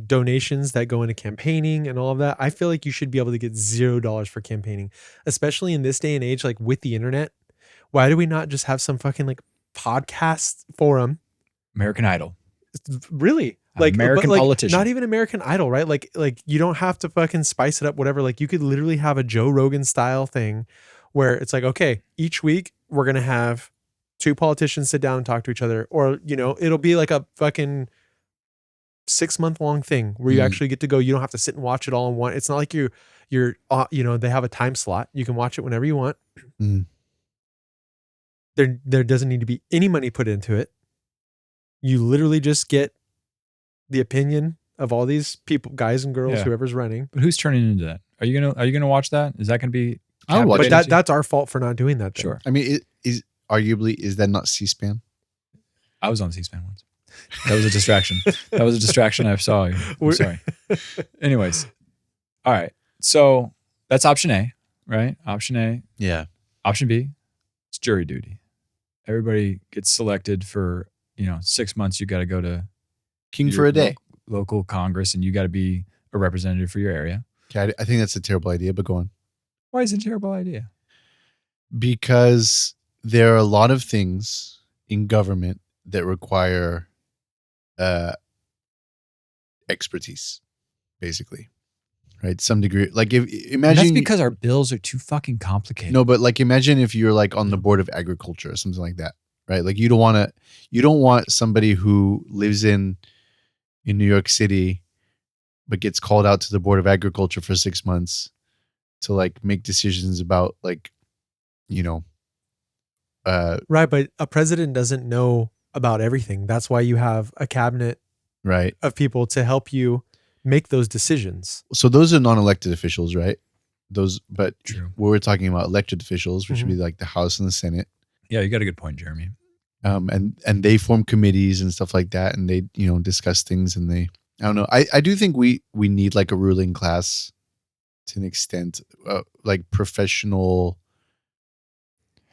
donations that go into campaigning and all of that. I feel like you should be able to get $0 for campaigning, especially in this day and age, like with the internet. Why do we not just have some fucking like podcast forum?
American Idol.
Really? Like
American
but, like,
politician.
not even American Idol, right? Like you don't have to fucking spice it up, whatever. Like you could literally have a Joe Rogan style thing where it's like, okay, each week we're gonna have 2 politicians sit down and talk to each other, or it'll be like a fucking 6-month long thing where you actually get to go. You don't have to sit and watch it all in one. It's not like you're they have a time slot. You can watch it whenever you want.
Mm.
There doesn't need to be any money put into it. You literally just get the opinion of all these people, guys and girls,
Yeah.
whoever's running.
But who's turning into that? Are you gonna watch that? Is that gonna be?
I'll watch
But
it.
that's our fault for not doing that. Then.
Sure.
I mean, is that not C-SPAN?
I was on C-SPAN once. That was a distraction. That was a distraction. I saw you. I'm sorry. Anyways, all right. So that's option A, right? Option A.
Yeah.
Option B, it's jury duty. Everybody gets selected for 6 months. You got to go to
King
your
for a day.
local Congress, and you got to be a representative for your area.
Okay, I think that's a terrible idea, but go on.
Why is it a terrible idea?
Because there are a lot of things in government that require expertise, basically, right? Some degree. Like
And
imagine
that's because our bills are too fucking complicated.
no, but like imagine if you're like on the board of agriculture or something like that, right? Like you don't want somebody who lives in New York City but gets called out to the board of agriculture for 6 months to like make decisions about like
Right, but a president doesn't know about everything. That's why you have a cabinet
right.
of people to help you make those decisions.
So those are non-elected officials, right? But
True.
we're talking about elected officials, which would be like the House and the Senate.
Yeah, you got a good point, Jeremy.
And they form committees and stuff like that, and they discuss things, and I don't know. I do think we need like a ruling class to an extent, like professional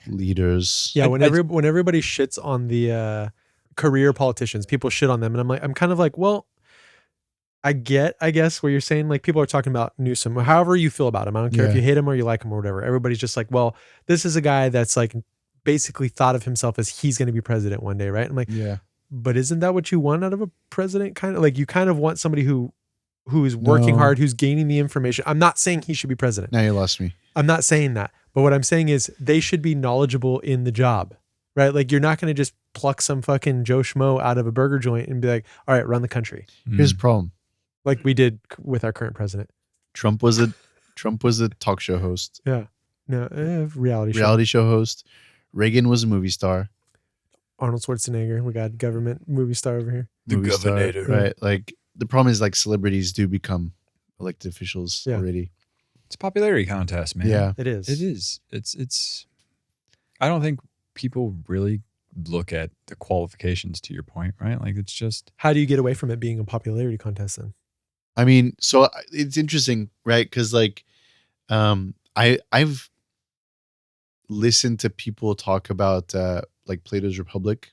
leaders.
Yeah, when everybody shits on the career politicians, people shit on them, and I'm kind of like, well, I guess what you're saying. Like people are talking about Newsom, however you feel about him. I don't care if you hate him or you like him or whatever. Everybody's just like, well, this is a guy that's like basically thought of himself as he's going to be president one day, right? I'm like,
Yeah.
But isn't that what you want out of a president? Kind of like you kind of want somebody who is working
No.
hard, who's gaining the information. I'm not saying he should be president.
Now you lost me.
I'm not saying that. But what I'm saying is they should be knowledgeable in the job, right? Like you're not going to just pluck some fucking Joe Schmo out of a burger joint and be like, all right, run the country.
Here's the problem.
Like we did with our current president.
Trump was a talk show host,
Yeah. No,
reality show host. Reagan was a movie star.
Arnold Schwarzenegger. We got government movie star over here.
The
Movie star,
Governator.
right? Like the problem is like celebrities do become elected officials
Yeah.
already.
It's a popularity contest, man.
Yeah.
It is.
It is. It's. I don't think people really look at the qualifications. To your point, right? Like it's just.
How do you get away from it being a popularity contest then?
I mean, so it's interesting, right? Because like, I've listened to people talk about like Plato's Republic.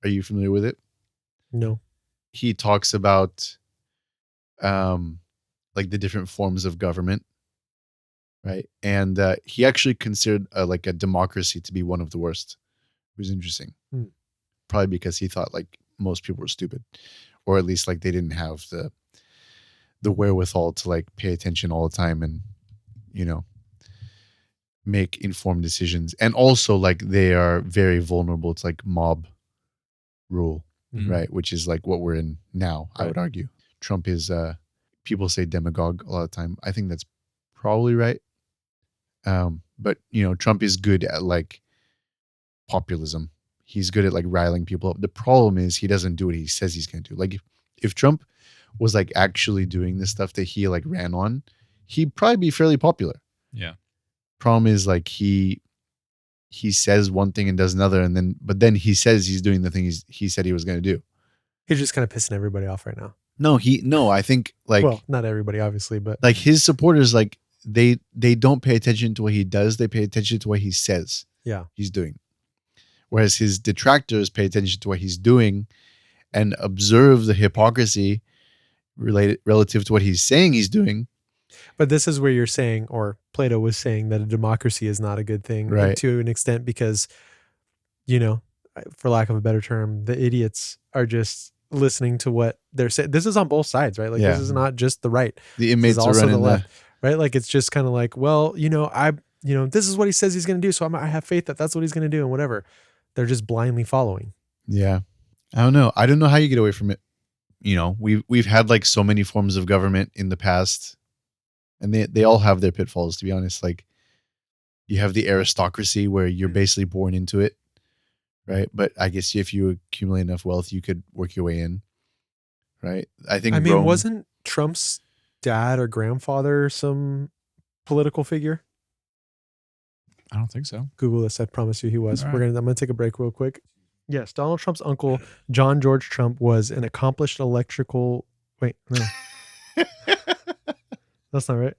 Are you familiar with it?
No.
He talks about like the different forms of government, right? And he actually considered like a democracy to be one of the worst. It was interesting. Probably because he thought like most people were stupid, or at least like they didn't have the wherewithal to like pay attention all the time and make informed decisions. And also, like, they are very vulnerable. It's like mob rule,
Mhm.
right? Which is like what we're in now, I
Right.
would argue. Trump is, people say demagogue a lot of time. I think that's probably right. But, Trump is good at like populism. He's good at like riling people up. The problem is he doesn't do what he says he's going to do. Like if Trump was like actually doing the stuff that he like ran on, he'd probably be fairly popular.
Yeah.
Problem is like he says one thing and does another, but then he says he's doing the thing he said he was going to do.
He's just kind of pissing everybody off right now.
No, I think like,
well, not everybody, obviously, but
like his supporters, like they don't pay attention to what he does. They pay attention to what he says
yeah.
he's doing. Whereas his detractors pay attention to what he's doing and observe the hypocrisy relative to what he's saying he's doing.
But this is where you're saying, or Plato was saying, that a democracy is not a good thing,
Right.
to an extent, because, for lack of a better term, the idiots are just listening to what they're saying. This is on both sides, right? Like
Yeah.
this is not just the right.
The
This
inmates
is
are
also
running
the left, right? Like it's just kind of like, well, this is what he says he's going to do, so I have faith that that's what he's going to do, and whatever. They're just blindly following.
Yeah. I don't know. I don't know how you get away from it. We've had like so many forms of government in the past, and they all have their pitfalls, to be honest. Like you have the aristocracy where you're basically born into it, right? But I guess if you accumulate enough wealth, you could work your way in, right? I think Rome,
wasn't Trump's dad or grandfather some political figure?
I don't think so.
Google this. I promise you he was.
All
I'm gonna take a break real quick. Yes, Donald Trump's uncle, John George Trump, was an accomplished electrical. Wait, no, that's not right.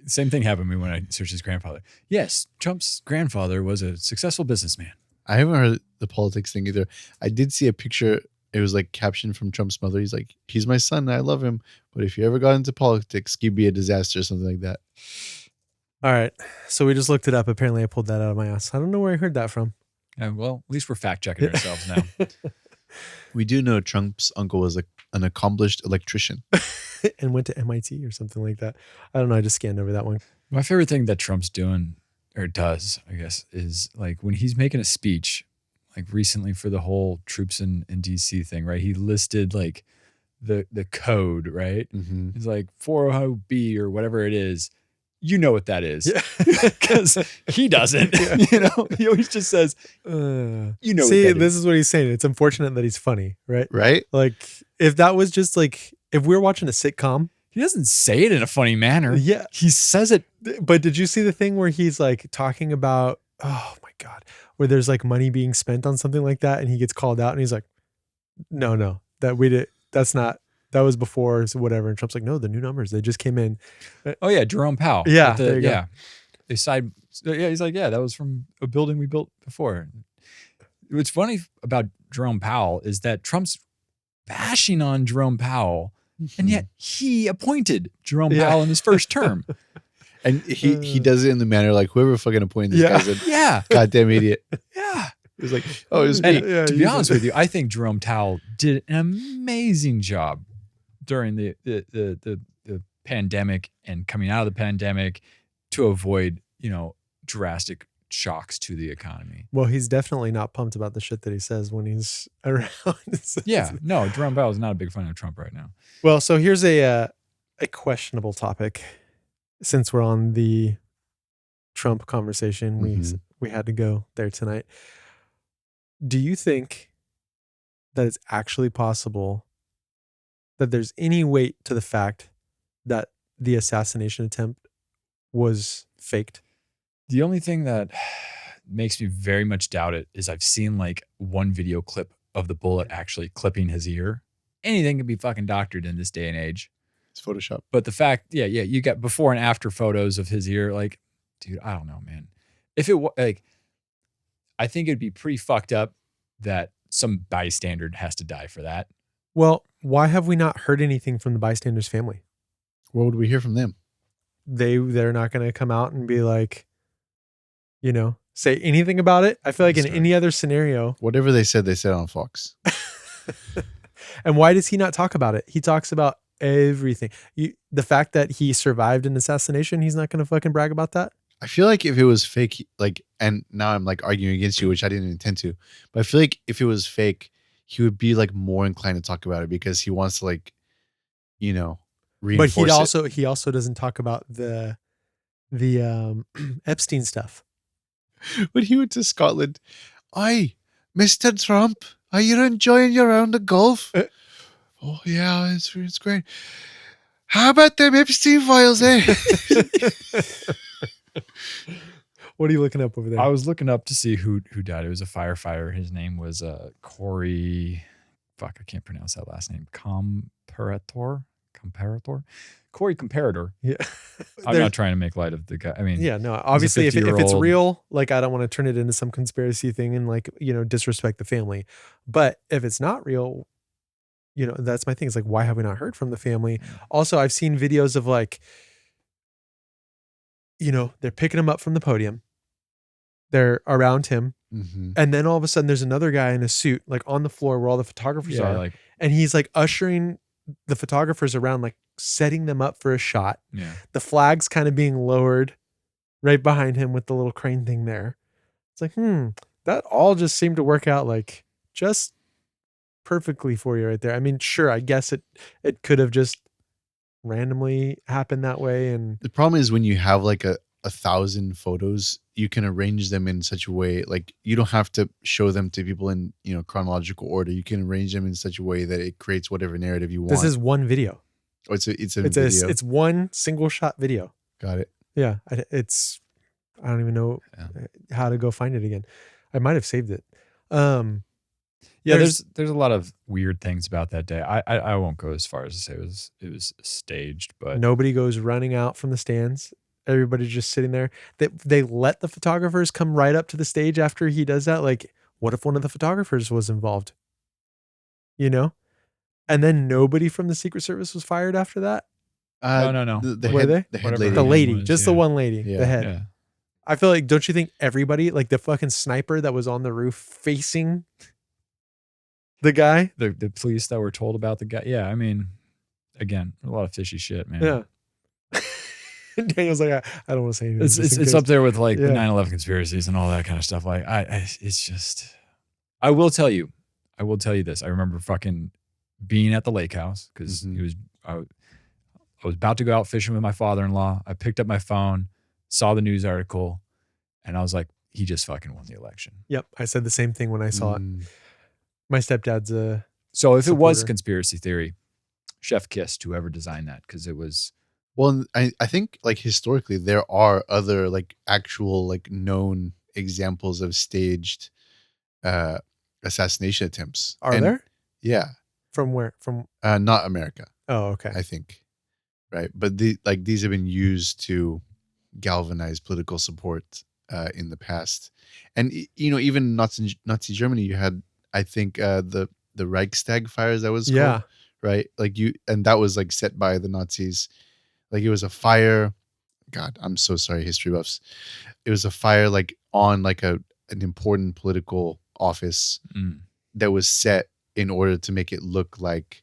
Same thing happened to me when I searched his grandfather. Yes, Trump's grandfather was a successful businessman.
I haven't heard the politics thing either. I did see a picture. It was like captioned from Trump's mother. He's like, he's my son. I love him. But if you ever got into politics, he'd be a disaster or something like that.
All right, so we just looked it up. Apparently, I pulled that out of my ass. I don't know where I heard that from.
Well, at least we're fact checking ourselves now.
We do know Trump's uncle was an accomplished electrician.
And went to MIT or something like that. I don't know. I just scanned over that one.
My favorite thing that Trump's doing, or does, I guess, is like when he's making a speech, like recently for the whole troops in DC thing, right? He listed like the code, right?
Mm-hmm.
It's like 400B or whatever it is. You know what that is. Because he doesn't. He always just says,
See,
what that
this is what he's saying. It's unfortunate that he's funny, right?
Right?
Like, if that was just like, if we were watching a sitcom.
He doesn't say it in a funny manner.
Yeah.
He says it.
But did you see the thing where he's like talking about, oh my God, where there's like money being spent on something like that, and he gets called out and he's like, no, that was before, so whatever. And Trump's like, no, the new numbers, they just came in.
Oh yeah, Jerome Powell.
Yeah, there you go.
They side. Yeah, he's like, yeah, that was from a building we built before. What's funny about Jerome Powell is that Trump's bashing on Jerome Powell, and yet he appointed Jerome Powell in his first term.
And he does it in the manner like whoever fucking appointed this guy's a goddamn idiot.
Yeah.
It was like, oh, it was me.
To be honest with you, I think Jerome Powell did an amazing job during the pandemic and coming out of the pandemic to avoid, drastic shocks to the economy.
Well, he's definitely not pumped about the shit that he says when he's around.
Yeah, no, Jerome Powell is not a big fan of Trump right now.
Well, so here's a questionable topic. Since we're on the Trump conversation, we had to go there tonight. Do you think that it's actually possible that there's any weight to the fact that the assassination attempt was faked?
The only thing that makes me very much doubt it is I've seen like one video clip of the bullet actually clipping his ear. Anything can be fucking doctored in this day and age.
It's Photoshop.
But the fact, you got before and after photos of his ear. Like, dude, I don't know, man. If it like, I think it'd be pretty fucked up that some bystander has to die for that.
Well, why have we not heard anything from the bystander's family?
What would we hear from them?
They're not going to come out and be like, say anything about it. I feel like in any other scenario,
whatever they said on Fox.
And why does he not talk about it? He talks about everything. The fact that he survived an assassination, he's not going to fucking brag about that.
I feel like if it was fake, like, and now I'm like arguing against you, which I didn't intend to, but I feel like if it was fake, he would be like more inclined to talk about it because he wants to like, you know,
But
reinforce it.
he also doesn't talk about the Epstein stuff.
When he went to Scotland, "Aye, Mr. Trump, are you enjoying your round of golf?" "Oh yeah, it's great. How about them Epstein files, eh?"
What are you looking up over there?
I was looking up to see who died. It was a firefighter. His name was Corey. Fuck, I can't pronounce that last name. Comparator. Corey Comparator.
Yeah.
I'm not trying to make light of the guy. I mean,
Yeah, no, obviously if it's
50-year-old.
real, like I don't want to turn it into some conspiracy thing and like, disrespect the family. But if it's not real, that's my thing. It's like, why have we not heard from the family? Also, I've seen videos of like, they're picking him up from the podium. They're around him.
Mm-hmm.
And then all of a sudden there's another guy in a suit, like on the floor where all the photographers are.
like,
And he's like ushering the photographers around, like setting them up for a shot.
yeah.
The flag's kind of being lowered right behind him with the little crane thing there. It's like, that all just seemed to work out like just perfectly for you right there. I mean, sure, I guess it could have just randomly happened that way. And
The problem is when you have like a 1,000 photos, you can arrange them in such a way, like you don't have to show them to people in chronological order. You can arrange them in such a way that it creates whatever narrative you want.
this is one video.
Oh, it's a video.
It's one single shot video.
Got it.
Yeah, I don't even know how to go find it again. I might have saved it.
Yeah, there's a lot of weird things about that day. I won't go as far as to say it was staged, but
nobody goes running out from the stands. Everybody's just sitting there. They let the photographers come right up to the stage after he does that. Like, what if one of the photographers was involved? And then nobody from the Secret Service was fired after that.
No.
The
Were
head,
they?
the head
Whatever
lady.
The
name
lady,
was,
just the one lady,
Yeah.
the head.
yeah.
I feel like, don't you think everybody, like the fucking sniper that was on the roof facing the guy?
The police that were told about the guy. Yeah, I mean, again, a lot of fishy shit, man.
Yeah. Daniel's like, I don't want to say anything.
It's up there with like
Yeah.
the 9/11 conspiracies and all that kind of stuff. Like it's just, I will tell you this. I remember fucking being at the lake house because I was about to go out fishing with my father-in-law. I picked up my phone, saw the news article, and I was like, he just fucking won the election.
Yep. I said the same thing when I saw it.
Mm.
My stepdad's
So if it was
supporter.
conspiracy theory, chef kissed whoever designed that because it was.
Well, I think like historically there are other like actual like known examples of staged assassination attempts.
Are there?
Yeah.
From where? From
Not America,
oh, okay.
I think. Right. But these have been used to galvanize political support in the past. And even Nazi Germany, you had, I think, the Reichstag fires, that was called,
Yeah.
right? And that was like set by the Nazis. Like it was a fire. God, I'm so sorry, history buffs. It was a fire like on like an important political office that was set in order to make it look like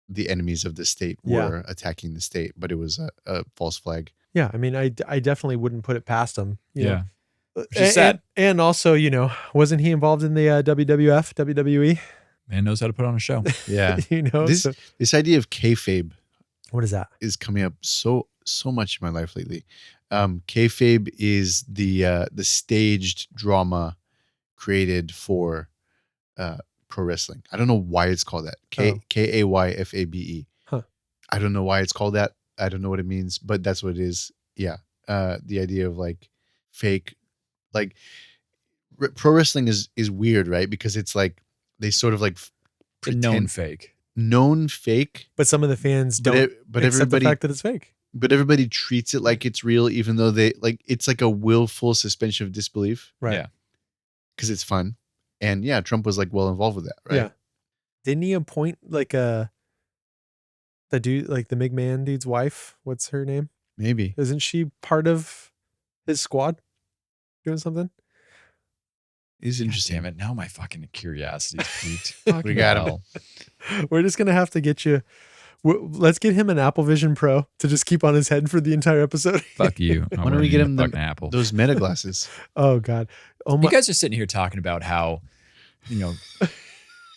the enemies of the state were attacking the state, but it was a false flag.
Yeah. I mean, I definitely wouldn't put it past him.
Yeah.
Which
is sad.
And also, wasn't he involved in the WWF, WWE?
Man knows how to put on a show.
Yeah.
So-
This idea of kayfabe
what is that?
is coming up so much in my life lately. Kayfabe is the staged drama created for pro wrestling. I don't know why it's called that. Kayfabe.
Huh.
I don't know why it's called that. I don't know what it means, but that's what it is. Yeah. The idea of like fake, like pro wrestling is weird, right? Because it's like they sort of like
The known fake.
But some of the fans don't
but
accept
everybody
the fact that it's fake.
but everybody treats it like it's real, even though they like it's like a willful suspension of disbelief.
Right.
Yeah.
Because it's fun. And yeah, Trump was like well involved with that, right?
Yeah. Didn't he appoint like the dude, like the McMahon dude's wife? What's her name?
Maybe.
Isn't she part of his squad doing something?
It's interesting.
Damn it! Now my fucking curiosity is piqued.
We got him.
We're just gonna have to get you. Let's get him an Apple Vision Pro to just keep on his head for the entire episode.
Fuck you.
Why don't we get him
the Apple?
those Meta glasses?
Oh God. Oh
You
my.
guys are sitting here talking about how,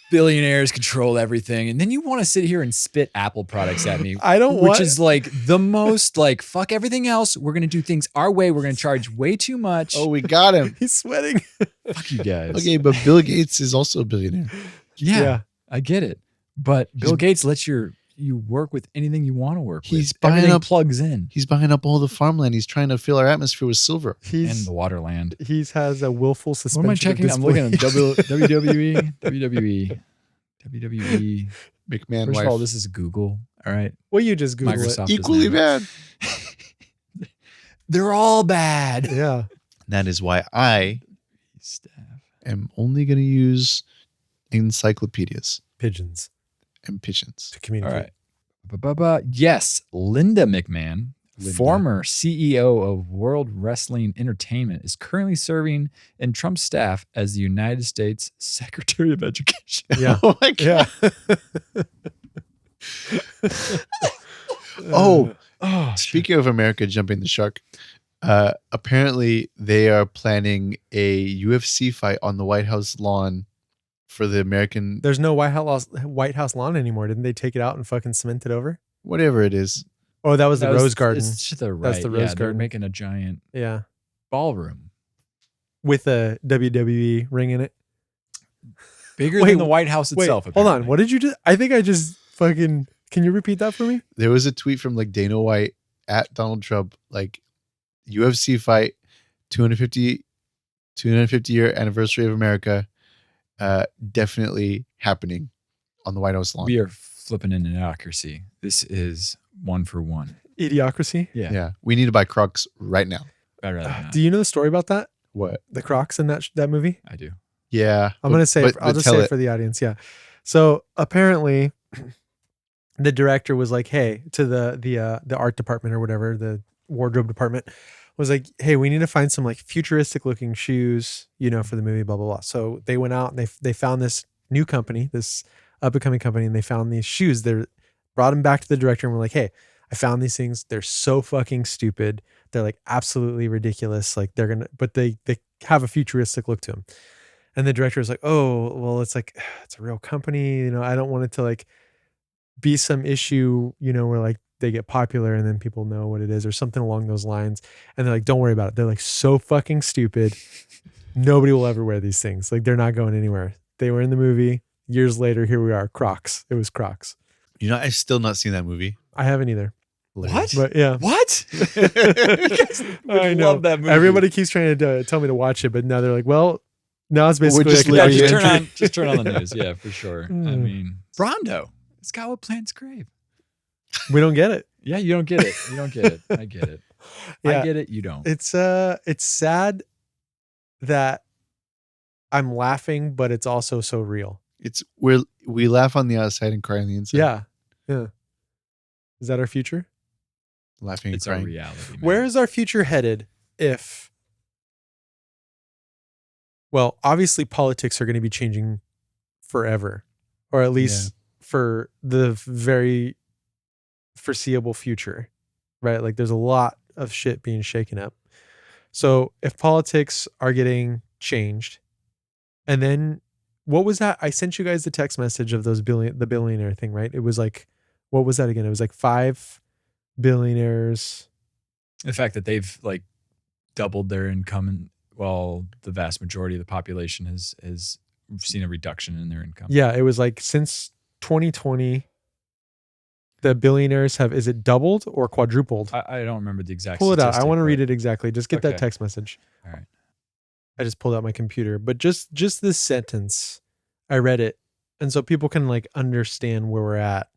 billionaires control everything, and then you want to sit here and spit Apple products at me.
I don't
which
want.
is like the most like fuck everything else. We're gonna do things our way. We're gonna charge way too much.
Oh, we got him.
He's sweating.
Fuck you guys.
Okay, but Bill Gates is also a billionaire.
Yeah, I get it. But Bill Gates lets you work with anything you want to work with.
He's buying
Everything
up-
plugs in.
He's buying up all the farmland. He's trying to fill our atmosphere with silver.
And the waterland.
He has a willful
What
suspension.
am I checking?
Of
I'm looking at
disbelief.
WWE.
McMahon
First
wife.
of all, this is Google. All right.
Well, you just Google
Microsoft.
Equally bad.
They're all bad.
it. Yeah.
That is why I
Staff.
am only going to use encyclopedias
Pigeons
and pigeons.
to
All
communicate.
right. Yes, Linda McMahon,
Linda.
former CEO of World Wrestling Entertainment, is currently serving in Trump's staff as the United States Secretary of Education.
Yeah.
Oh my God.
Yeah.
Oh,
Oh,
speaking of America jumping the shark, apparently they are planning a UFC fight on the White House lawn for the American,
There's no White House lawn anymore. Didn't they take it out and fucking cement it over?
whatever it is.
Oh, that was the Rose Garden.
It's to the right.
That's the Rose
They're
Garden.
making a giant
Yeah.
ballroom.
With a WWE ring in it.
Bigger
Wait,
than the White House
Wait,
itself.
hold on.
apparently.
What did you just? I think I just fucking. Can you repeat that for me?
There was a tweet from like Dana White at Donald Trump, like UFC fight, 250 year anniversary of America, definitely happening on the White House lawn.
We are flipping an idiocracy. This is 1 for 1.
Idiocracy.
Yeah, we need to buy Crocs right now.
I'd rather not.
Do you know the story about that?
What?
The Crocs in that movie?
I do.
Yeah,
I'm gonna say. I'll just
tell
say it for the audience. Yeah. So apparently, the director was like, "Hey," to the art department or whatever, the wardrobe department, was like, "Hey, we need to find some like futuristic looking shoes, for the movie." Blah blah blah. So they went out and they found this new company, this up and coming company, and they found these shoes. They brought them back to the director and were like, "Hey, I found these things. They're so fucking stupid. They're like absolutely ridiculous. Like but they have a futuristic look to them." And the director was like, "Oh, well, it's like, it's a real company. I don't want it to like be some issue, where like they get popular and then people know what it is or something along those lines." And they're like, "Don't worry about it. They're like so fucking stupid. Nobody will ever wear these things. Like they're not going anywhere." They were in the movie. Years later, here we are. Crocs. It was Crocs.
I've still not seen that movie.
I haven't either.
What?
But yeah.
What?
I know.
Love that movie.
Everybody keeps trying to tell me to watch it, but now they're like, well, now it's basically
just
like
Yeah,
a
leaving
documentary.
just turn on the news. Yeah, for sure. I
Mm.
mean, Rondo. It's got what plants crave.
We don't get it.
Yeah, you don't get it. You don't get it. I get it.
Yeah.
I get it. You don't.
It's sad that I'm laughing, but it's also so real.
It's we laugh on the outside and cry on the inside.
Yeah. Yeah. Is that our future?
Laughing and
It's our
crying.
reality. Man.
Where is our future headed if, well, obviously politics are going to be changing forever, or at least for the very foreseeable future, right? Like there's a lot of shit being shaken up. So if politics are getting changed, and then what was that? I sent you guys the text message of the billionaire thing, right? It was like, what was that again? It was like 5 billionaires.
the fact that they've like doubled their income, and while the vast majority of the population has seen a reduction in their income.
Yeah, it was like since 2020, the billionaires have, is it doubled or quadrupled?
I don't remember the exact.
Pull it out. I
statistic,
want to read
but-
it exactly. Just get that
Okay.
text message.
All right.
I just pulled out my computer, but just this sentence, I read it. And so people can like understand where we're at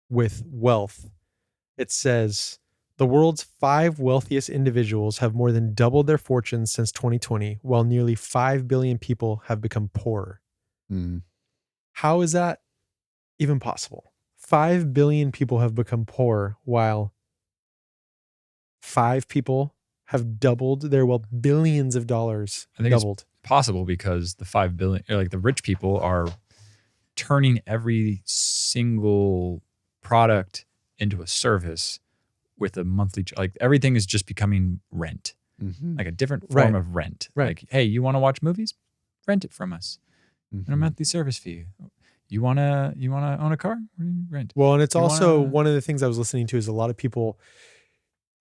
with wealth. It says the world's 5 wealthiest individuals have more than doubled their fortunes since 2020, while nearly 5 billion people have become poorer.
Mm.
How is that even possible? 5 billion people have become poor while 5 people have doubled their wealth, billions of dollars
I think it's
doubled.
possible because the 5 billion, or like the rich people, are turning every single product into a service with a monthly, like everything is just becoming rent, like a different form of rent.
Right.
Like, hey, you want to watch movies? Rent it from us. And a monthly service fee. You wanna own a car? Rent.
Well, and it's
You
also
wanna-
one of the things I was listening to is a lot of people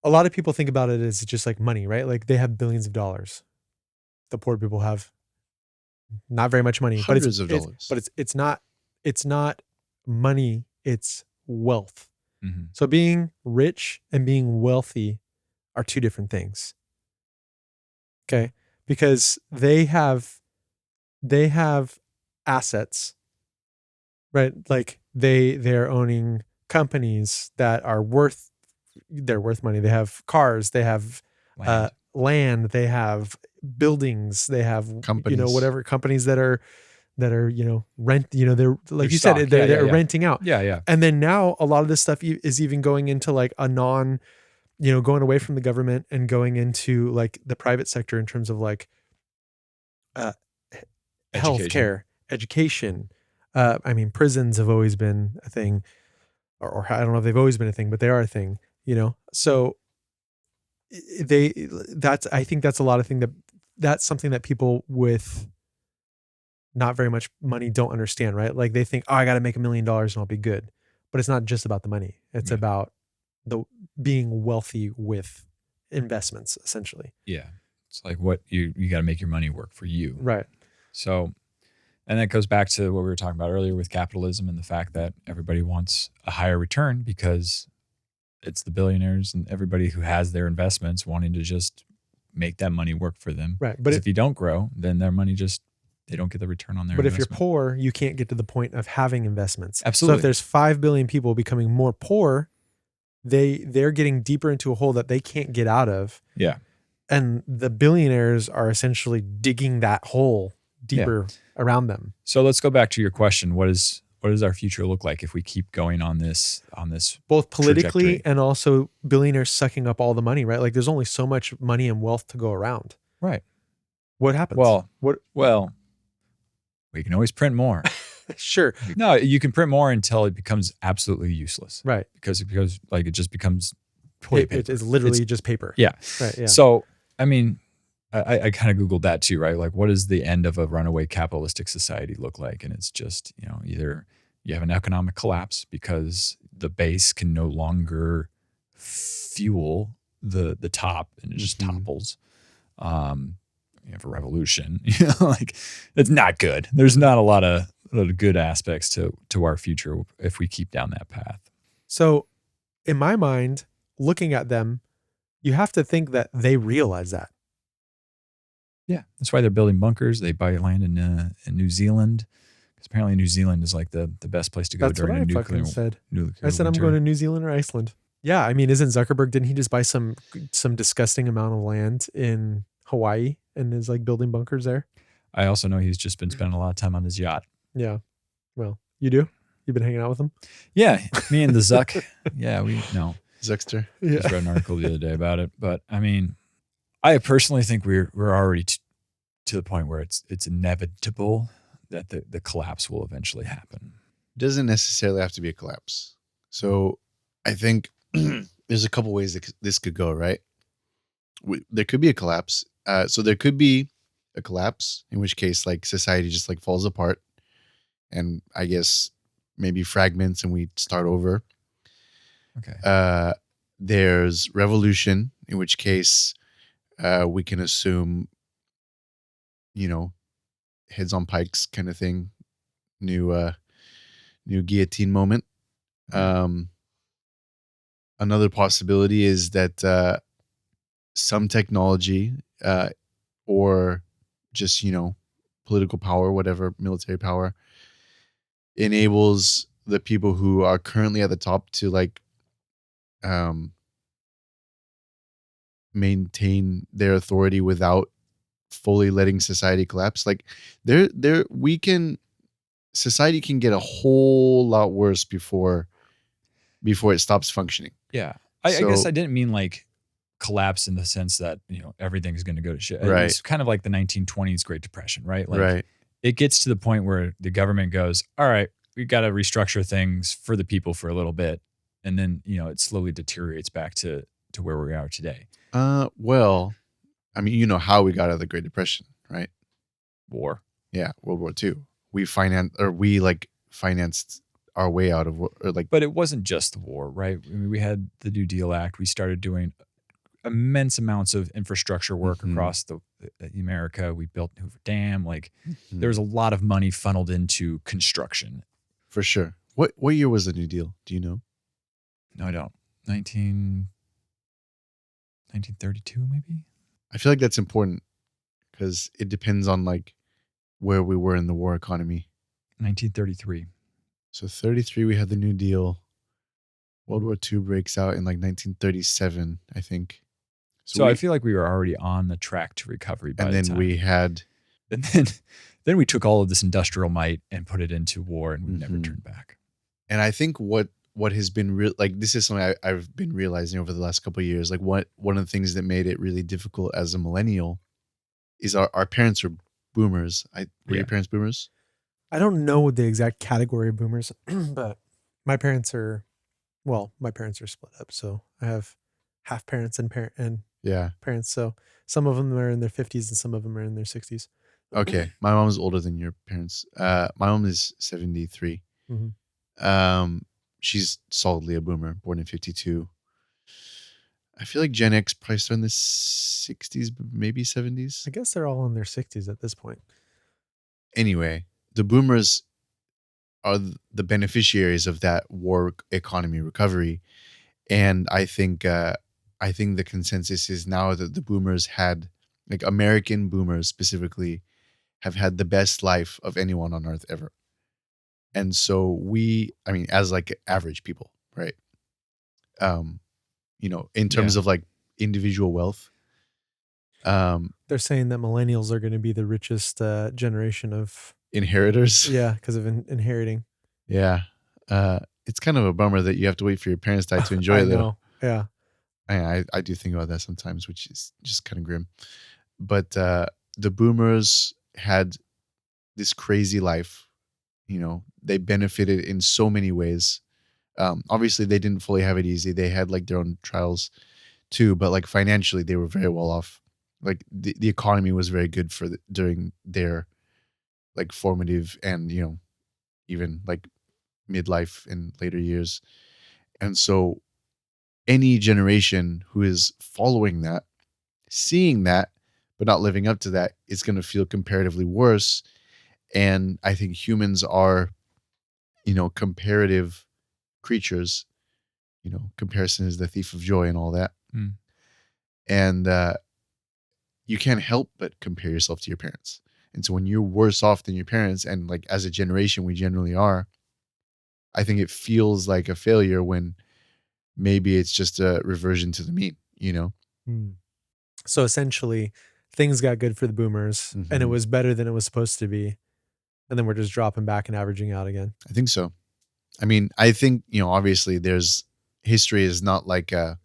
think about it as just like money, right? Like they have billions of dollars. The poor people have not very much money,
Hundreds of dollars.
But it's not money, it's wealth.
Mhm.
So being rich and being wealthy are two different things. Okay? Because they have assets, right? Like they're owning companies that are worth money. They have cars, they have land, they have buildings, they have
Companies.
whatever companies that are rent, they're like you
stock.
said, they're
Yeah.
renting out.
Yeah.
And then now a lot of this stuff is even going into like a going away from the government and going into like the private sector in terms of like healthcare, education. I mean, prisons have always been a thing, or I don't know if they've always been a thing, but they are a thing, So I think that's a lot of that's something that people with not very much money don't understand, right? Like they think, oh, I got to make $1 million and I'll be good. But it's not just about the money. It's about the being wealthy with investments, essentially.
Yeah. It's like what you got to make your money work for you.
Right.
So, and that goes back to what we were talking about earlier with capitalism and the fact that everybody wants a higher return because it's the billionaires and everybody who has their investments wanting to just make that money work for them.
Right. But
if you don't grow, then their money they don't get the return on their
But
investment.
if you're poor, you can't get to the point of having investments.
Absolutely.
So if there's 5 billion people becoming more poor, they're getting deeper into a hole that they can't get out of.
Yeah.
And the billionaires are essentially digging that hole deeper around them.
So let's go back to your question. What does our future look like if we keep going on this
Both politically
trajectory?
And also billionaires sucking up all the money, right? Like there's only so much money and wealth to go around.
Right.
What happens?
Well, we can always print more.
Sure.
No, you can print more until it becomes absolutely useless.
Right.
Because it just becomes toilet paper.
It is literally just paper.
Yeah.
Right. Yeah.
So, I mean, I kind of Googled that too, right? Like, what does the end of a runaway capitalistic society look like? And it's just, either you have an economic collapse because the base can no longer fuel the top and it just topples. You have a revolution, like it's not good. There's not a lot of good aspects to our future if we keep down that path.
So in my mind, looking at them, you have to think that they realize that.
Yeah, that's why they're building bunkers. They buy land in New Zealand because apparently New Zealand is like the best place to go
That's
during
what
a
I fucking said. I said I'm
winter.
going to New Zealand or Iceland. Yeah, I mean, isn't Zuckerberg? Didn't he just buy some disgusting amount of land in Hawaii and is like building bunkers there?
I also know he's just been spending a lot of time on his yacht.
Yeah. Well, you do? You've been hanging out with him?
Yeah, me and the Zuck. Yeah, we know.
Zuckster.
Yeah.
Just read an article the other day about it. But I mean, I personally think we're already to the point where it's inevitable that the collapse will eventually happen.
Doesn't necessarily have to be a collapse. So I think there's a couple ways that this could go, right? There could be a collapse. So there could be a collapse, in which case like society just like falls apart and I guess maybe fragments and we start over.
Okay.
There's revolution, in which case we can assume, heads on pikes kind of thing. New guillotine moment. Another possibility is that some technology or just, political power, whatever, military power, enables the people who are currently at the top to like maintain their authority without fully letting society collapse. Like society can get a whole lot worse before it stops functioning.
Yeah. I guess I didn't mean like collapse in the sense that, everything's going to go to shit.
Right.
It's kind of like the 1920s Great Depression, right? Like
right.
it gets to the point where the government goes, all right, we got to restructure things for the people for a little bit, and then it slowly deteriorates back to where we are today.
Well, I mean, you know how we got out of the Great Depression, right?
War.
Yeah, World War II. We financed our way out of
But it wasn't just the war, right? I mean, we had the New Deal Act. We started doing immense amounts of infrastructure work across the America. We built Hoover Dam. Like there was a lot of money funneled into construction.
For sure. What year was the New Deal? Do you know?
No, I don't. 1932 maybe?
I feel like that's important because it depends on like where we were in the war economy.
1933.
So 33, we had the New Deal. World War II breaks out in like 1937, I think.
So I feel like we were already on the track to recovery by the time.
And
then we took all of this industrial might and put it into war, and we never turned back.
And I think what has been like, this is something I've been realizing over the last couple of years. Like one of the things that made it really difficult as a millennial is our parents were boomers. Were your parents boomers?
I don't know the exact category of boomers, but my parents are split up. So I have half parents and parents. So some of them are in their 50s and some of them are in their 60s.
Okay. My mom's older than your parents. My mom is 73.
Mm-hmm.
She's solidly a boomer, born in 52. I feel like Gen X probably started in the 60s, maybe 70s.
I guess they're all in their 60s at this point.
Anyway, the boomers are the beneficiaries of that war economy recovery. And I think the consensus is now that the boomers had, like American boomers specifically, have had the best life of anyone on earth ever. And so as like average people, right? In terms of like individual wealth.
They're saying that millennials are going to be the richest generation of
inheritors.
Yeah, because of inheriting.
Yeah. It's kind of a bummer that you have to wait for your parents to die to enjoy it, though.
Yeah.
I do think about that sometimes, which is just kind of grim. But the boomers had this crazy life. They benefited in so many ways. Obviously, they didn't fully have it easy. They had like their own trials too, but like financially, they were very well off. Like the economy was very good during their like formative and even like midlife and later years. And so any generation who is following that, seeing that, but not living up to that, is going to feel comparatively worse. And I think humans are, comparative creatures. Comparison is the thief of joy and all that. And you can't help but compare yourself to your parents. And so when you're worse off than your parents, and like as a generation, we generally are, I think it feels like a failure when maybe it's just a reversion to the mean,
So essentially, things got good for the boomers, and it was better than it was supposed to be. And then we're just dropping back and averaging out again.
I think so. I mean, I think, obviously history is not like a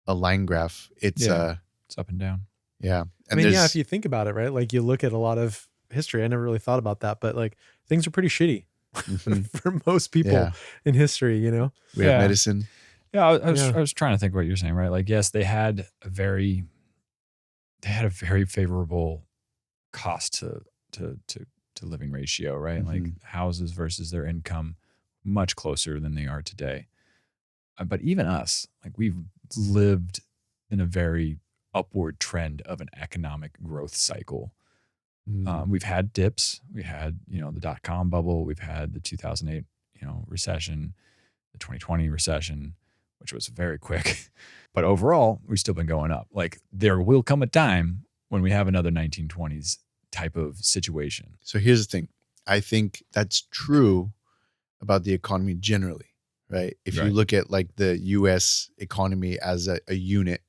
line graph. It's
up and down.
Yeah.
And if you think about it, right? Like you look at a lot of history, I never really thought about that, but like things are pretty shitty for most people in history,
We have medicine.
Yeah, I was trying to think what you're saying, right? Like, yes, they had a very favorable cost to living ratio, right? Like houses versus their income, much closer than they are today. But even us, like we've lived in a very upward trend of an economic growth cycle. We've had dips. We had, the dot-com bubble. We've had the 2008, recession, the 2020 recession, which was very quick. But overall, we've still been going up. Like there will come a time when we have another 1920s type of situation.
So here's the thing. I think that's true about the economy generally, right? If you look at like the US economy as a unit,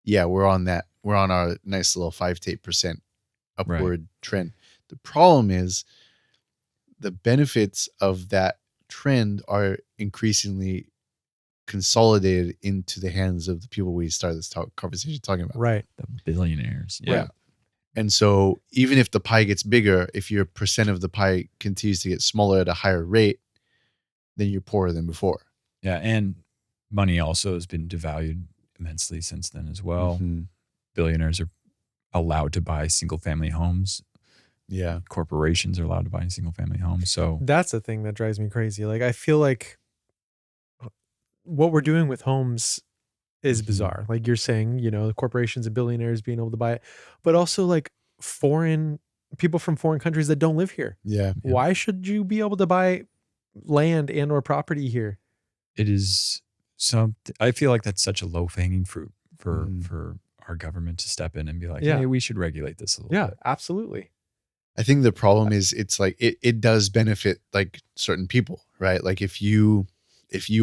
we're on our nice little 5 to 8% upward trend. The problem is the benefits of that trend are increasingly consolidated into the hands of the people we started this conversation talking about.
Right.
The billionaires.
Yeah. And so even if the pie gets bigger, if your percent of the pie continues to get smaller at a higher rate, then you're poorer than before.
Yeah, and money also has been devalued immensely since then as well.
Mm-hmm.
Billionaires are allowed to buy single family homes.
Yeah.
Corporations are allowed to buy single family homes. So
That's the thing that drives me crazy. Like, I feel like what we're doing with homes is
Mhm.
bizarre. Like you're saying, the corporations and billionaires being able to buy it, but also like foreign people from foreign countries that don't live here.
Yeah.
Why should you be able to buy land and or property here?
it is I feel like that's such a low hanging fruit for
Mhm.
for our government to step in and be like,
Yeah.
hey, we should regulate this a little
Yeah,
bit.
absolutely.
I think the problem is it's like it does benefit like certain people, right? Like if you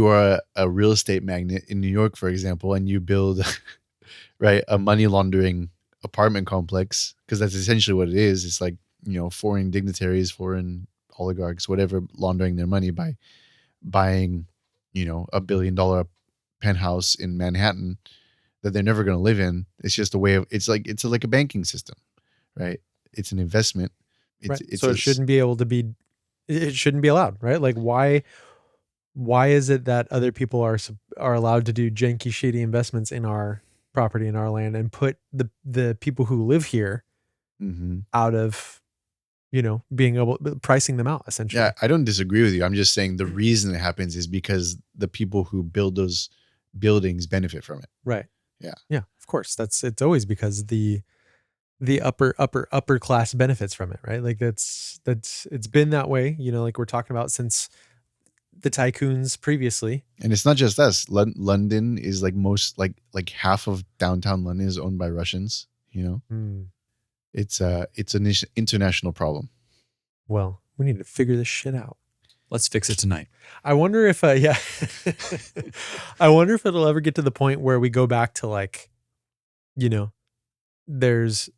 are a real estate magnate in New York, for example, and you build right a money laundering apartment complex, because that's essentially what it is. It's like, foreign dignitaries, foreign oligarchs, whatever, laundering their money by buying, $1 billion penthouse in Manhattan that they're never going to live in. It's just a way of it's like a banking system, right? It's an investment.
Right.
It's
So it shouldn't be able to be, it shouldn't be allowed, right? Like why is it that other people are allowed to do janky, shady investments in our property and our land and put the people who live here
Mhm.
out of, being able pricing them out essentially.
Yeah, I don't disagree with you. I'm just saying the reason it happens is because the people who build those buildings benefit from it.
Right.
Yeah.
Yeah. Of course. It's always because the upper class benefits from it, right? Like that's it's been that way, like we're talking about since the tycoons previously.
And it's not just us. London is like like half of downtown London is owned by Russians,
Hmm.
It's an international problem.
Well, we need to figure this shit out.
Let's fix it tonight.
I wonder if yeah. I wonder if it'll ever get to the point where we go back to like, there's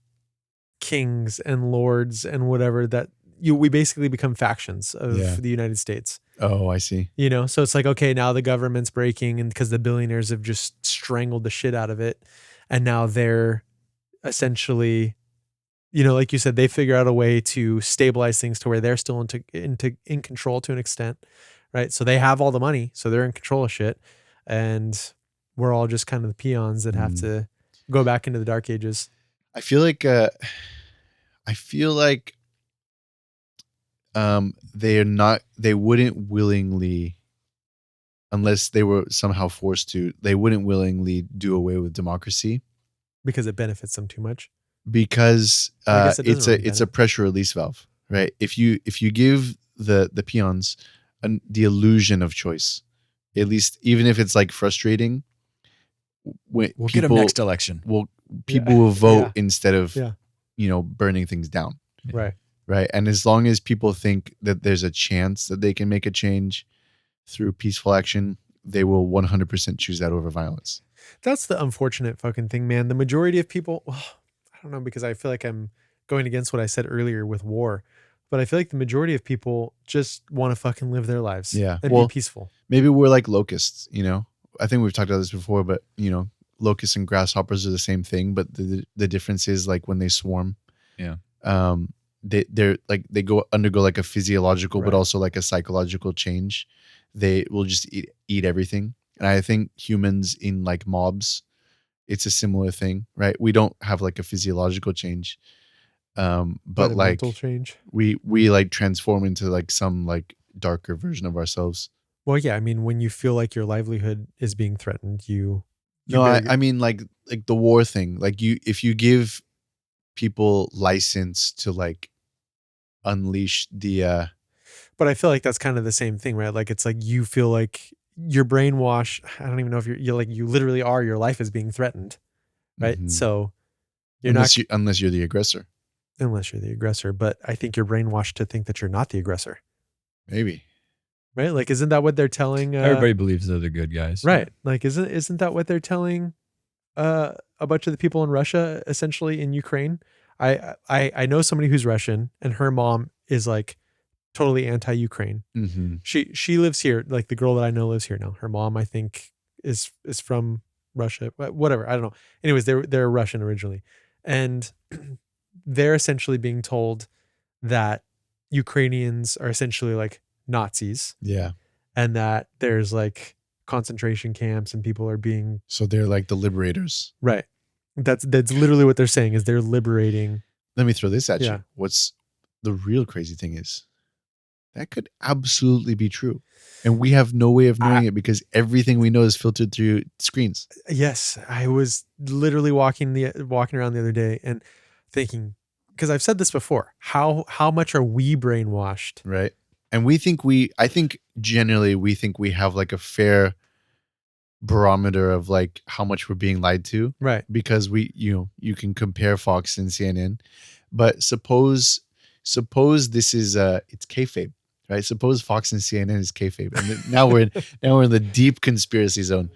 kings and lords and whatever that we basically become factions of
Yeah.
the United States.
Oh, I see.
So it's like, okay, now the government's breaking and because the billionaires have just strangled the shit out of it. And now they're essentially, like you said, they figure out a way to stabilize things to where they're still in control to an extent. Right. So they have all the money. So they're in control of shit. And we're all just kind of the peons that have to go back into the dark ages.
I feel like they wouldn't willingly, unless they were somehow forced to, they wouldn't willingly do away with democracy
Because it benefits them too much.
because
I guess it doesn't really
it's a pressure release valve, right? If you give the peons the illusion of choice, at least even if it's like frustrating, when
We'll get them next election.
people will vote
Yeah.
instead of
Yeah.
burning things down.
Right.
Right. And as long as people think that there's a chance that they can make a change through peaceful action, they will 100% choose that over violence.
That's the unfortunate fucking thing, man. The majority of people, I don't know, because I feel like I'm going against what I said earlier with war, but I feel like the majority of people just want to fucking live their lives
Yeah.
and
Well,
be peaceful.
Maybe we're like locusts, I think we've talked about this before, but locusts and grasshoppers are the same thing, but the difference is like when they swarm.
Yeah.
They're like they undergo like a physiological but
Right.
also like a psychological change. They will just eat everything. And I think humans in like mobs, it's a similar thing, right? We don't have like a physiological change. But
a
like
mental change.
we like transform into like some like darker version of ourselves.
Well, yeah. I mean, when you feel like your livelihood is being threatened,
No, I mean like the war thing. Like if you give people license to like unleash the
but I feel like that's kind of the same thing, right? Like, it's like you feel like you're brainwashed. I don't even know if you're like, you literally are, your life is being threatened. Right.
Mhm.
So you're
unless you're the aggressor.
unless you're the aggressor, but I think you're brainwashed to think that you're not the aggressor.
Maybe.
Right? Like, isn't that what they're telling?
Everybody believes they're the good guys.
Right. Like, isn't that what they're telling a bunch of the people in Russia, essentially in Ukraine? I know somebody who's Russian, and her mom is like totally anti-Ukraine.
Mm-hmm.
She lives here. Like, the girl that I know lives here now. Her mom, I think, is from Russia. Whatever. I don't know. Anyways, they're Russian originally, and they're essentially being told that Ukrainians are essentially like Nazis,
Yeah.
and that there's like concentration camps and people are being
So they're like the liberators.
right. That's literally what they're saying, is they're liberating.
Let me throw this at
Yeah.
you. What's the real crazy thing is that could absolutely be true. And we have no way of knowing it because everything we know is filtered through screens.
Yes, I was literally walking around the other day and thinking, because I've said this before, how much are we brainwashed?
Right. And I think generally we think we have like a fair barometer of like how much we're being lied to.
Right.
Because you can compare Fox and CNN, but suppose this is it's kayfabe, right? Suppose Fox and CNN is kayfabe, and then now we're in the deep conspiracy zone,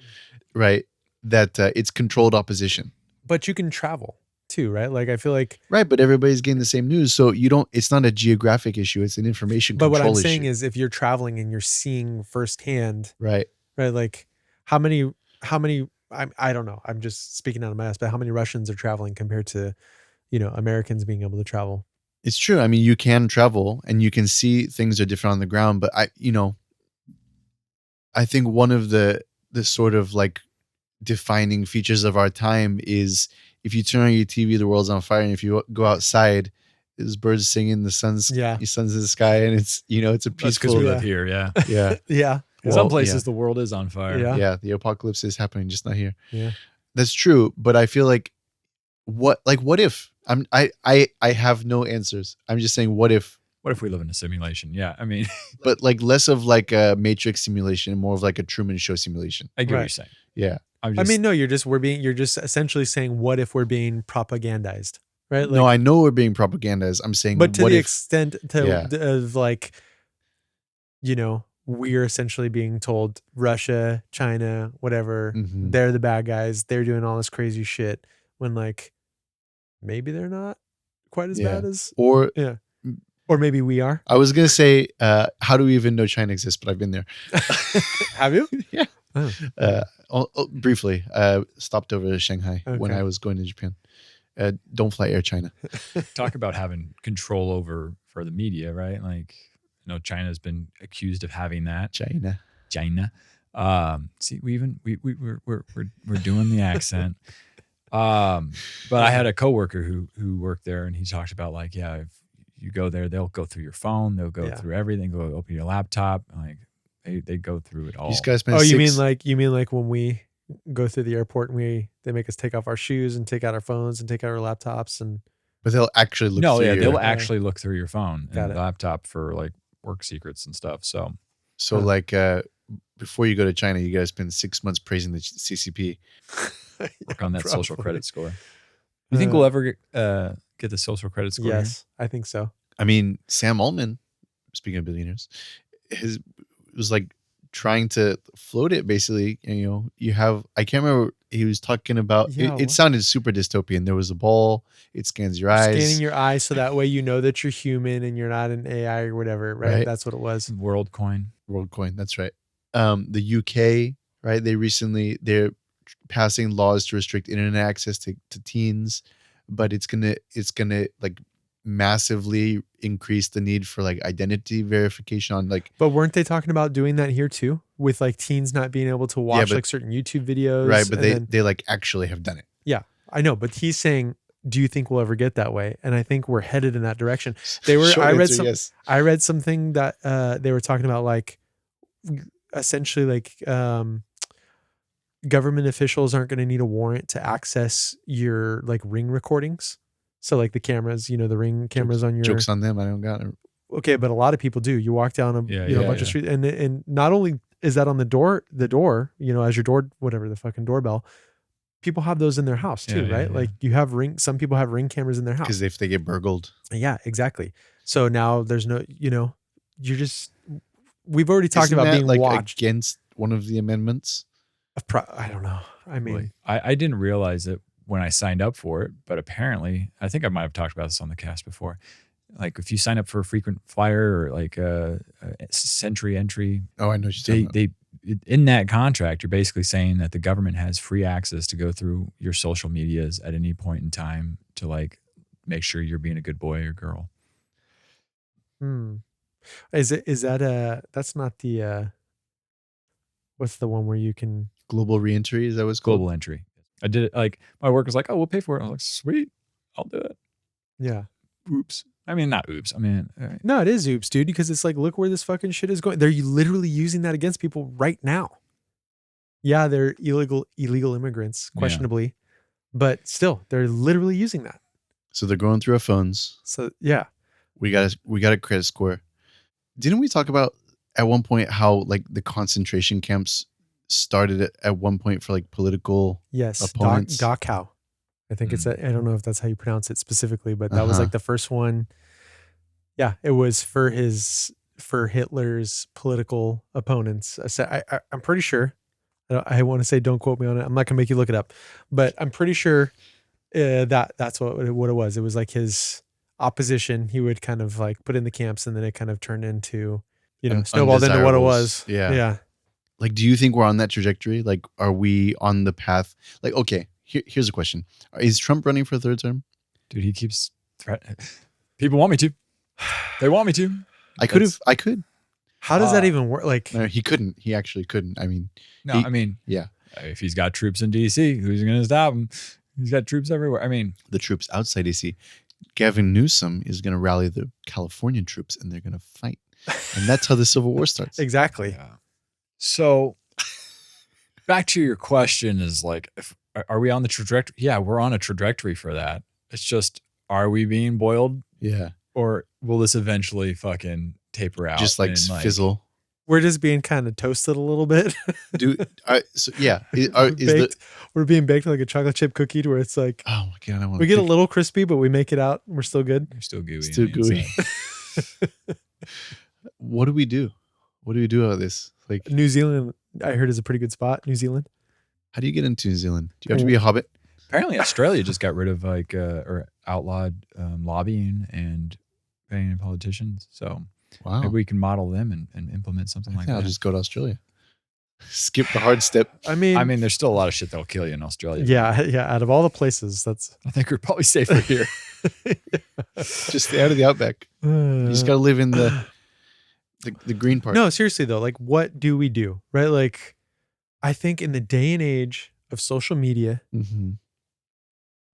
right? That it's controlled opposition,
But you can travel too, right? Like I feel like,
right? But everybody's getting the same news, so you don't. It's not a geographic issue; it's an information
but
control
what I'm
issue,
saying is, if you're traveling and you're seeing firsthand,
right?
right? Like how many? I don't know. I'm just speaking out of my ass, but how many Russians are traveling compared to, Americans being able to travel?
It's true. I mean, you can travel and you can see things are different on the ground, but I think one of the sort of like defining features of our time is if you turn on your TV, the world's on fire, and if you go outside, there's birds singing, the sun's in the sky, and it's it's a
That's because
peaceful.
we live here. Yeah.
Yeah,
Yeah.
In some places the world is on fire.
Yeah.
yeah. The apocalypse is happening, just not here.
Yeah.
That's true, but I feel like what if I have no answers. I'm just saying, what if?
What if we live in a simulation? Yeah. I mean,
But like less of like a Matrix simulation and more of like a Truman Show simulation.
I get what
Right.
you're saying.
Yeah.
You're just essentially saying, what if we're being propagandized, right? Like,
No, I know we're being propagandized. I'm saying,
but to
what
the
if?
extent of like, we're essentially being told Russia, China, whatever,
Mhm.
they're the bad guys. They're doing all this crazy shit when like maybe they're not quite as bad as,
Or
or maybe we are.
I was gonna say, how do we even know China exists? But I've been there.
Have you?
Yeah.
Oh.
Briefly, stopped over to Shanghai when
Okay.
I was going to Japan. Don't fly Air China.
Talk about having control over for the media, right? Like, China's been accused of having that.
China.
See, we're doing the accent. But I had a coworker who worked there, and he talked about like, yeah, if you go there, they'll go through your phone, they'll go through everything, go open your laptop, like they go through it all.
These guys spend.
Oh, you mean like when we go through the airport and they make us take off our shoes and take out our phones and take out our laptops and.
But they'll actually look.
No,
through
yeah,
your,
they'll actually look through your phone
Got
and
it.
laptop for like work secrets and stuff. So
like before you go to China, you guys spend 6 months praising the CCP.
work on that social
Probably.
credit score. You think we'll ever get the social credit score?
Yes, I think so.
I mean, Sam Altman, speaking of billionaires, was like trying to float it basically. And, you have, I can't remember, he was talking about,
Yeah,
it
what?
sounded super dystopian. There was a ball, it scans your eyes.
Scanning your eyes so that way you know that you're human and you're not an AI or whatever, right?
Right.
That's what it was.
WorldCoin.
WorldCoin, that's right. The UK, right? They're passing laws to restrict internet access to teens, but it's gonna like massively increase the need for like identity verification on like.
But weren't they talking about doing that here too, with like teens not being able to watch
but-
like certain YouTube videos?
Right, but
and
they like actually have done it.
yeah, I know. But he's saying, do you think we'll ever get that way? And I think we're headed in that direction. They were.
Short
I read
answer,
some.
yes.
I read something that they were talking about, like essentially like government officials aren't going to need a warrant to access your like Ring recordings. So like the cameras, the Ring cameras on your.
Jokes on them. I don't got it.
Okay, but a lot of people do. You walk down a bunch of street, and not only is that on the door, as your door, whatever the fucking doorbell. People have those in their house too, right? Like you have some people have Ring cameras in their house
Because if they get burgled.
Yeah, exactly. So now there's no, we've already talked
Isn't
about
that,
being
like
watched.
against one of the amendments.
I don't know. I mean,
I didn't realize it when I signed up for it, but apparently, I think I might have talked about this on the cast before. Like if you sign up for a frequent flyer or like a Century entry,
Oh, I know what you're talking about.
in that contract, you're basically saying that the government has free access to go through your social medias at any point in time to like make sure you're being a good boy or girl.
Hmm. Is that that's not the what's the one where you can
Global reentry, is that what's called?
Global entry. I did it like my work was like, oh, we'll pay for it. I was like, sweet, I'll do it.
yeah.
Oops. I mean, not oops. I mean,
No, it is oops, dude, because it's like, look where this fucking shit is going. They're literally using that against people right now. Yeah, they're illegal immigrants,
Yeah.
questionably, but still, they're literally using that.
So they're going through our phones.
So yeah,
We got a credit score. Didn't we talk about at one point how like the concentration camps started at one point for like political
yes,
opponents?
Dachau. I think it's. I don't know if that's how you pronounce it specifically, but that was
Uh-huh.
like the first one. Yeah, it was for Hitler's political opponents. I'm pretty sure. I want to say don't quote me on it. I'm not gonna make you look it up, but I'm pretty sure that's what it was. It was like his opposition. He would kind of like put in the camps, and then it kind of turned into, snowballed into what it was. Yeah.
Like, do you think we're on that trajectory? Like, are we on the path? Like, okay, here's a question: is Trump running for a third term?
dude, he keeps threatening. People want me to. They want me to.
I could.
How does that even work? Like,
No, he couldn't. He actually couldn't. I mean,
No, I mean,
yeah,
if he's got troops in DC, who's going to stop him? He's got troops everywhere. I mean,
the troops outside DC. Gavin Newsom is going to rally the Californian troops, and they're going to fight, and that's how the Civil War starts.
exactly.
yeah. So back to your question is like, are we on the trajectory? Yeah, we're on a trajectory for that. It's just, are we being boiled,
Yeah,
or will this eventually fucking taper out?
just like
and,
fizzle.
We're just being kind of toasted a little bit.
So yeah, is
We're being baked like a chocolate chip cookie, to where it's like
oh my god, I want
we get a little crispy, but we make it out. We're still good.
You're still gooey.
Still
on the
gooey.
inside.
What do we do? What do we do about this? Like,
New Zealand, I heard, is a pretty good spot. New Zealand.
how do you get into New Zealand? Do you have to be a hobbit?
Apparently, Australia just got rid of or outlawed lobbying and paying politicians. So
Wow,
maybe we can model them and implement something
I
like
think I'll
that.
just go to Australia. Skip the hard step.
I mean,
There's still a lot of shit that'll kill you in Australia.
yeah. Out of all the places, that's
I think we're probably safer here.
Just stay out of the outback. You just got to live in the green part.
No, seriously though, like, what do we do, right? Like, I think in the day and age of social media
Mm-hmm.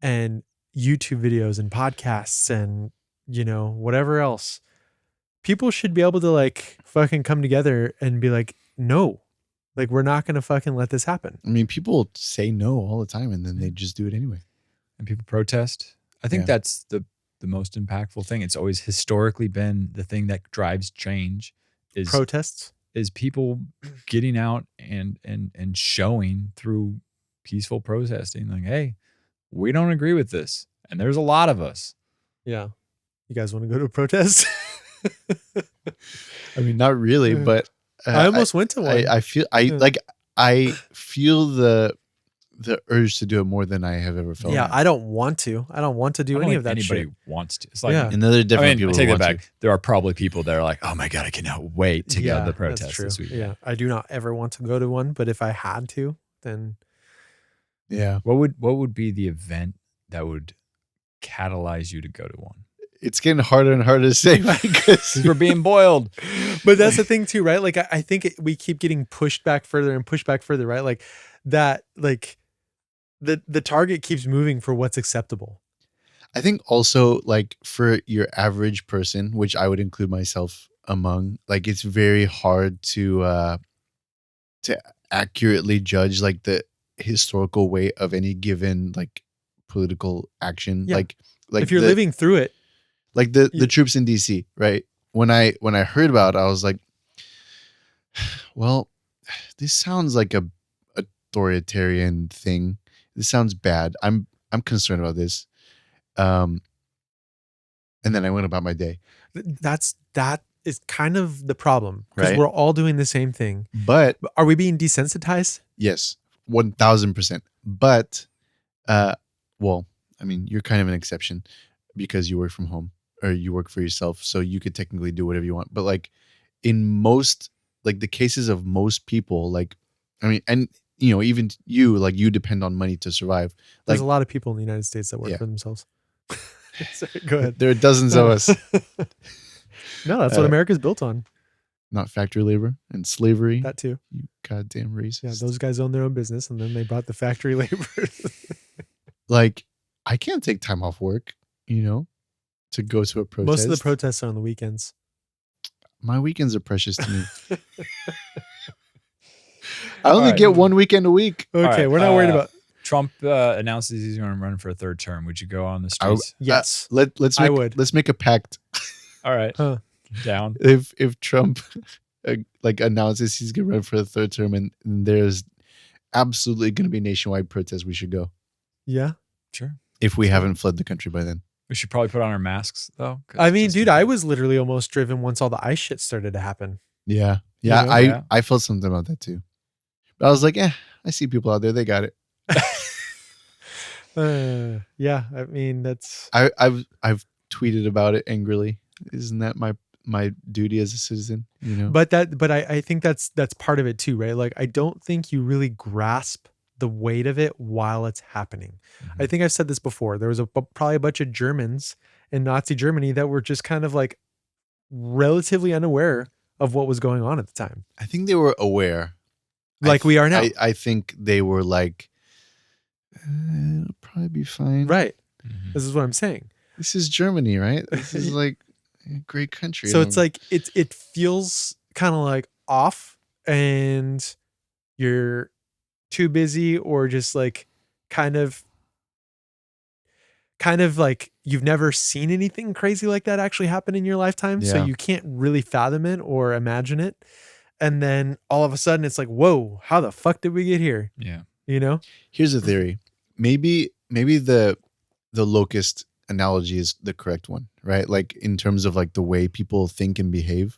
and YouTube videos and podcasts and whatever else, people should be able to like fucking come together and be like, no, like, we're not gonna fucking let this happen.
I mean, people say no all the time, and then they just do it anyway.
And people protest. I think
Yeah.
that's the most impactful thing. It's always historically been the thing that drives change
Protests.
is people getting out and showing through peaceful protesting, like, hey, we don't agree with this. And there's a lot of us.
Yeah. You guys want to go to a protest?
I mean, not really, but
I almost went to one.
I feel I feel the urge to do it more than I have ever felt.
Yeah, I don't want to. I don't want to do
I don't
any
think
of that
anybody
shit.
wants to. It's like,
Yeah.
And then there are definitely people
I take
who
that
want
back. There are probably people that are like, oh my God, I cannot wait to go to the protest
that's true.
this week.
Yeah, I do not ever want to go to one, but if I had to, then
to. Yeah,
What would be the event that would catalyze you to go to one?
it's getting harder and harder to say because
Because we're being boiled.
but that's the thing too, right? Like, I think we keep getting pushed back further and pushed back further, right? Like that, like the target keeps moving for what's acceptable.
I think also like for your average person, which I would include myself among, like it's very hard to accurately judge like the historical weight of any given like political action.
Yeah.
Like
If you're living through it,
like the troops in DC, right? When I heard about it, I was like, well, this sounds like a authoritarian thing. This sounds bad. I'm concerned about this. And then I went about my day.
that is kind of the problem, because
Right.
we're all doing the same thing.
But
Are we being desensitized?
yes, 1000%. But well, I mean, you're kind of an exception because you work from home or you work for yourself, so you could technically do whatever you want. But like in most, like the cases of most people, like I mean, and even you, like you depend on money to survive.
There's
Like
a lot of people in the United States that work
Yeah.
for themselves. Sorry, go ahead.
There are dozens of us.
No, that's what America's built on.
Not factory labor and slavery.
That too.
You goddamn racist.
Yeah, those guys own their own business, and then they brought the factory labor.
Like, I can't take time off work, to go to a protest.
Most of the protests are on the weekends.
My weekends are precious to me. I only get one weekend a week.
Okay,
right,
we're not worried about.
Trump announces he's going to run for a third term. Would you go on the streets?
Yes,
Let's make a pact.
All right.
Huh.
Down.
If Trump announces he's going to run for the third term and there's absolutely going to be nationwide protests, we should go.
Yeah,
sure.
If we haven't fled the country by then.
We should probably put on our masks though.
I mean, dude, I was literally almost driven once all the ice shit started to happen.
Yeah. I felt something about that too. But I was like, I see people out there. They got it.
Yeah, I mean that's.
I've tweeted about it angrily. Isn't that my duty as a citizen?
But I think that's part of it too, right? Like I don't think you really grasp the weight of it while it's happening.
Mm-hmm.
I think I've said this before. There was probably a bunch of Germans in Nazi Germany that were just kind of like relatively unaware of what was going on at the time.
I think they were aware.
Like we are now.
I think they were like, it'll probably be fine.
Right.
Mm-hmm.
This is what I'm saying.
This is Germany, right? This is like a great country.
So it's like, it feels kind of like off and you're too busy or just like kind of like you've never seen anything crazy like that actually happen in your lifetime.
Yeah.
So you can't really fathom it or imagine it. And then all of a sudden it's like, whoa, how the fuck did we get here?
Yeah.
Here's a theory. Maybe the locust analogy is the correct one, right? Like in terms of like the way people think and behave.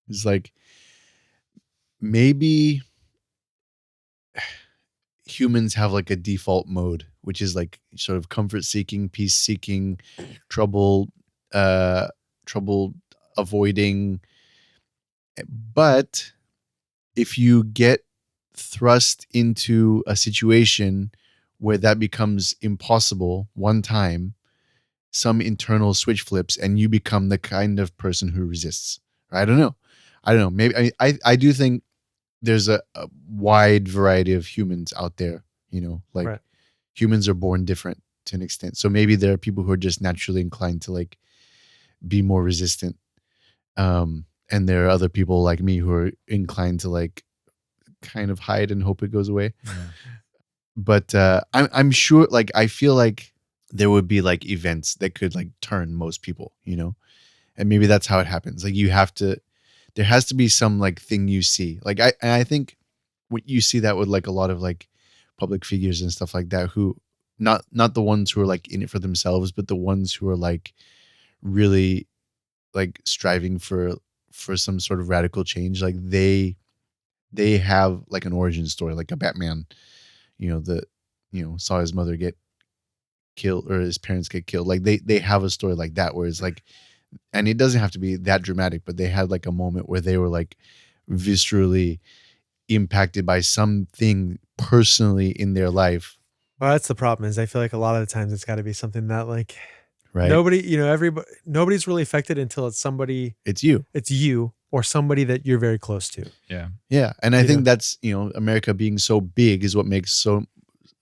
It's like maybe humans have like a default mode, which is like sort of comfort seeking, peace seeking, trouble avoiding. But if you get thrust into a situation where that becomes impossible one time, some internal switch flips and you become the kind of person who resists. I don't know. Maybe I do think there's a wide variety of humans out there, right. Humans are born different to an extent. So maybe there are people who are just naturally inclined to like be more resistant. And there are other people like me who are inclined to like kind of hide and hope it goes away.
Yeah.
But I'm sure, like, I feel like there would be like events that could like turn most people, and maybe that's how it happens. Like there has to be some like thing you see. Like I think what you see that with like a lot of like public figures and stuff like that, who not the ones who are like in it for themselves, but the ones who are like really like striving for some sort of radical change. Like they have like an origin story, like a Batman, saw his mother get killed or his parents get killed. Like they have a story like that where it's like, and it doesn't have to be that dramatic, but they had like a moment where they were like viscerally impacted by something personally in their life.
Well, that's the problem is I feel like a lot of the times it's got to be something that like
right.
Nobody's really affected until it's somebody.
It's you
or somebody that you're very close to.
Yeah.
Yeah. And I think that's, America being so big is what makes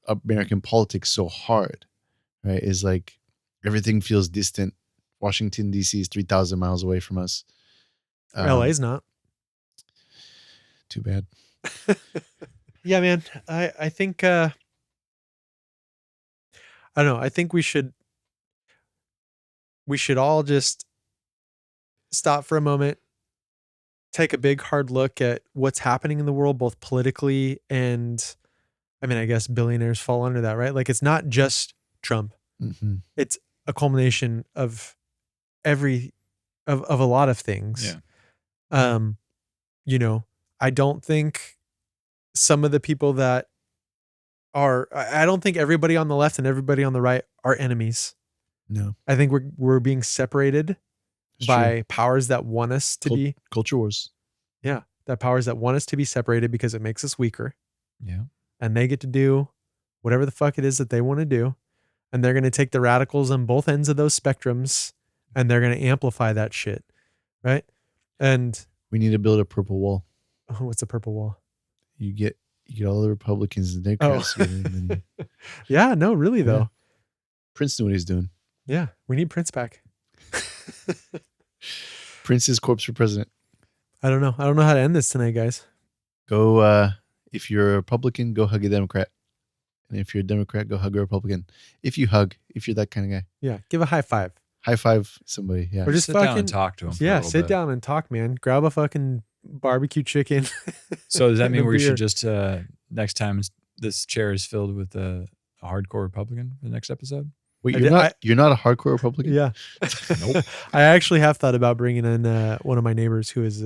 American politics so hard, right? Is like everything feels distant. Washington, D.C. is 3,000 miles away from us.
LA's not.
Too bad.
Yeah, man. I think, I don't know. I think we should all just stop for a moment, take a big hard look at what's happening in the world, both politically and, I mean, I guess billionaires fall under that, right? Like it's not just Trump.
Mm-hmm.
It's a culmination of a lot of things.
Yeah.
I don't think some of the people that I don't think everybody on the left and everybody on the right are enemies.
No.
I think we're being separated by powers that want us to be
culture wars.
Yeah. That powers that want us to be separated because it makes us weaker.
Yeah.
And they get to do whatever the fuck it is that they want to do. and they're going to take the radicals on both ends of those spectrums and they're going to amplify that shit. Right. And
We need to build a purple wall.
what's a purple wall?
You get all the Republicans and Democrats together, and then
Yeah, no, really though.
Prince knew what he's doing.
Yeah. We need Prince back.
Prince's corpse for president.
I don't know. I don't know how to end this tonight, guys.
Go, if you're a Republican, go hug a Democrat. And if you're a Democrat, go hug a Republican. If you're that kind of guy.
Yeah. Give a high five.
High five somebody. Yeah.
Or just
sit
fucking
down and talk to him. for a
Yeah,
little
sit
bit.
down and talk, man. Grab a fucking barbecue chicken.
So does that
and
mean
a
we
beer.
should just next time this chair is filled with a hardcore Republican for the next episode?
Wait,
I
you're
did-
you're not a hardcore Republican?
Yeah.
Nope.
I actually have thought about bringing in one of my neighbors who is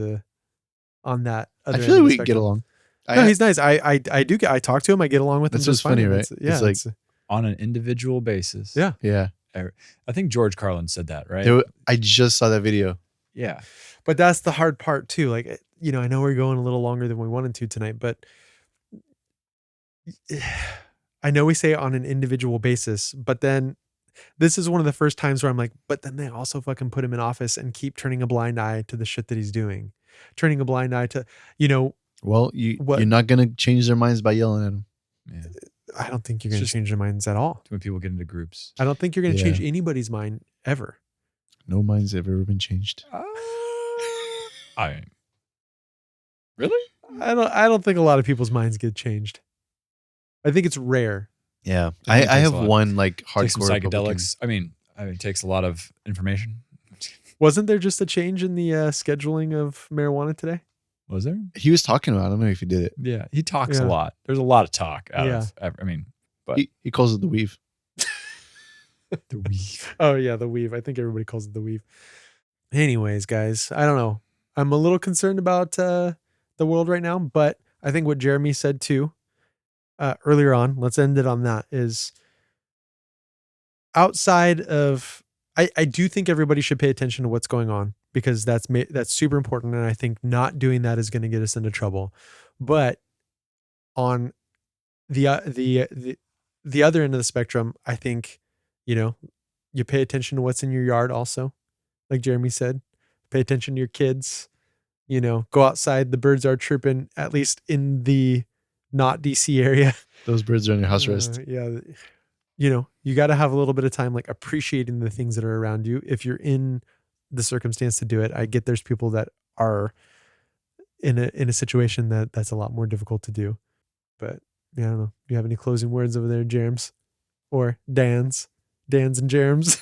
on that other
I
end
feel
of
like
the
we can get
spectrum.
along.
No, he's nice. I talk to him. I get along with him.
That's
just
what's funny,
fine.
right?
It's- yeah.
It's like-
it's-
On an individual basis.
Yeah.
Yeah.
I think George Carlin said that, right?
I just saw that video.
Yeah.
but that's the hard part too. Like, I know we're going a little longer than we wanted to tonight, but I know we say it on an individual basis, but then this is one of the first times where I'm like, but then they also fucking put him in office and keep turning a blind eye to the shit that he's doing, turning a blind eye to,
Well,
What-
you're not going to change their minds by yelling at them.
Yeah.
I don't think you're
It's
going to
just-
change their minds at all.
When people get into groups.
I don't think you're going to
Yeah.
change anybody's mind ever.
No minds have ever been changed.
Really?
I don't think a lot of people's minds get changed. I think it's rare.
Yeah.
I think it
I
takes
have
a lot.
one like
Take some
hardcore Republican.
psychedelics. I mean, it takes a lot of information.
Wasn't there just a change in the scheduling of marijuana today?
Was there?
He was talking about it. I don't know if he did it.
Yeah. He talks
Yeah.
a lot. There's a lot of talk out
Yeah.
of, I mean, but
He calls it the weave.
the weave.
Oh yeah, the weave. I think everybody calls it the weave. Anyways, guys, I don't know. I'm a little concerned about the world right now, but I think what Jeremy said too earlier on, let's end it on that, is outside of, I do think everybody should pay attention to what's going on because that's super important. And I think not doing that is going to get us into trouble. But on the other end of the spectrum, I think, you pay attention to what's in your yard also. Like Jeremy said, pay attention to your kids, go outside. The birds are chirping, at least in the not DC area.
Those birds are on your house arrest.
Yeah. You got to have a little bit of time, like appreciating the things that are around you. If you're in the circumstance to do it, I get there's people that are in a situation that's a lot more difficult to do. But yeah, I don't know. Do you have any closing words over there, Jerms? Or Dan's and Jerms?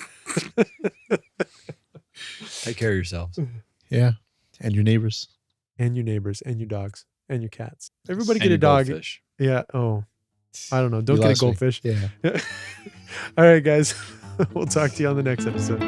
Take care of yourselves.
Yeah. And your neighbors.
And your neighbors and your dogs and your cats. Everybody
And
get a
your
dog.
goldfish.
Yeah. Oh, I don't know. Don't
You
get a
lost me.
goldfish.
Yeah.
All right, guys. We'll talk to you on the next episode.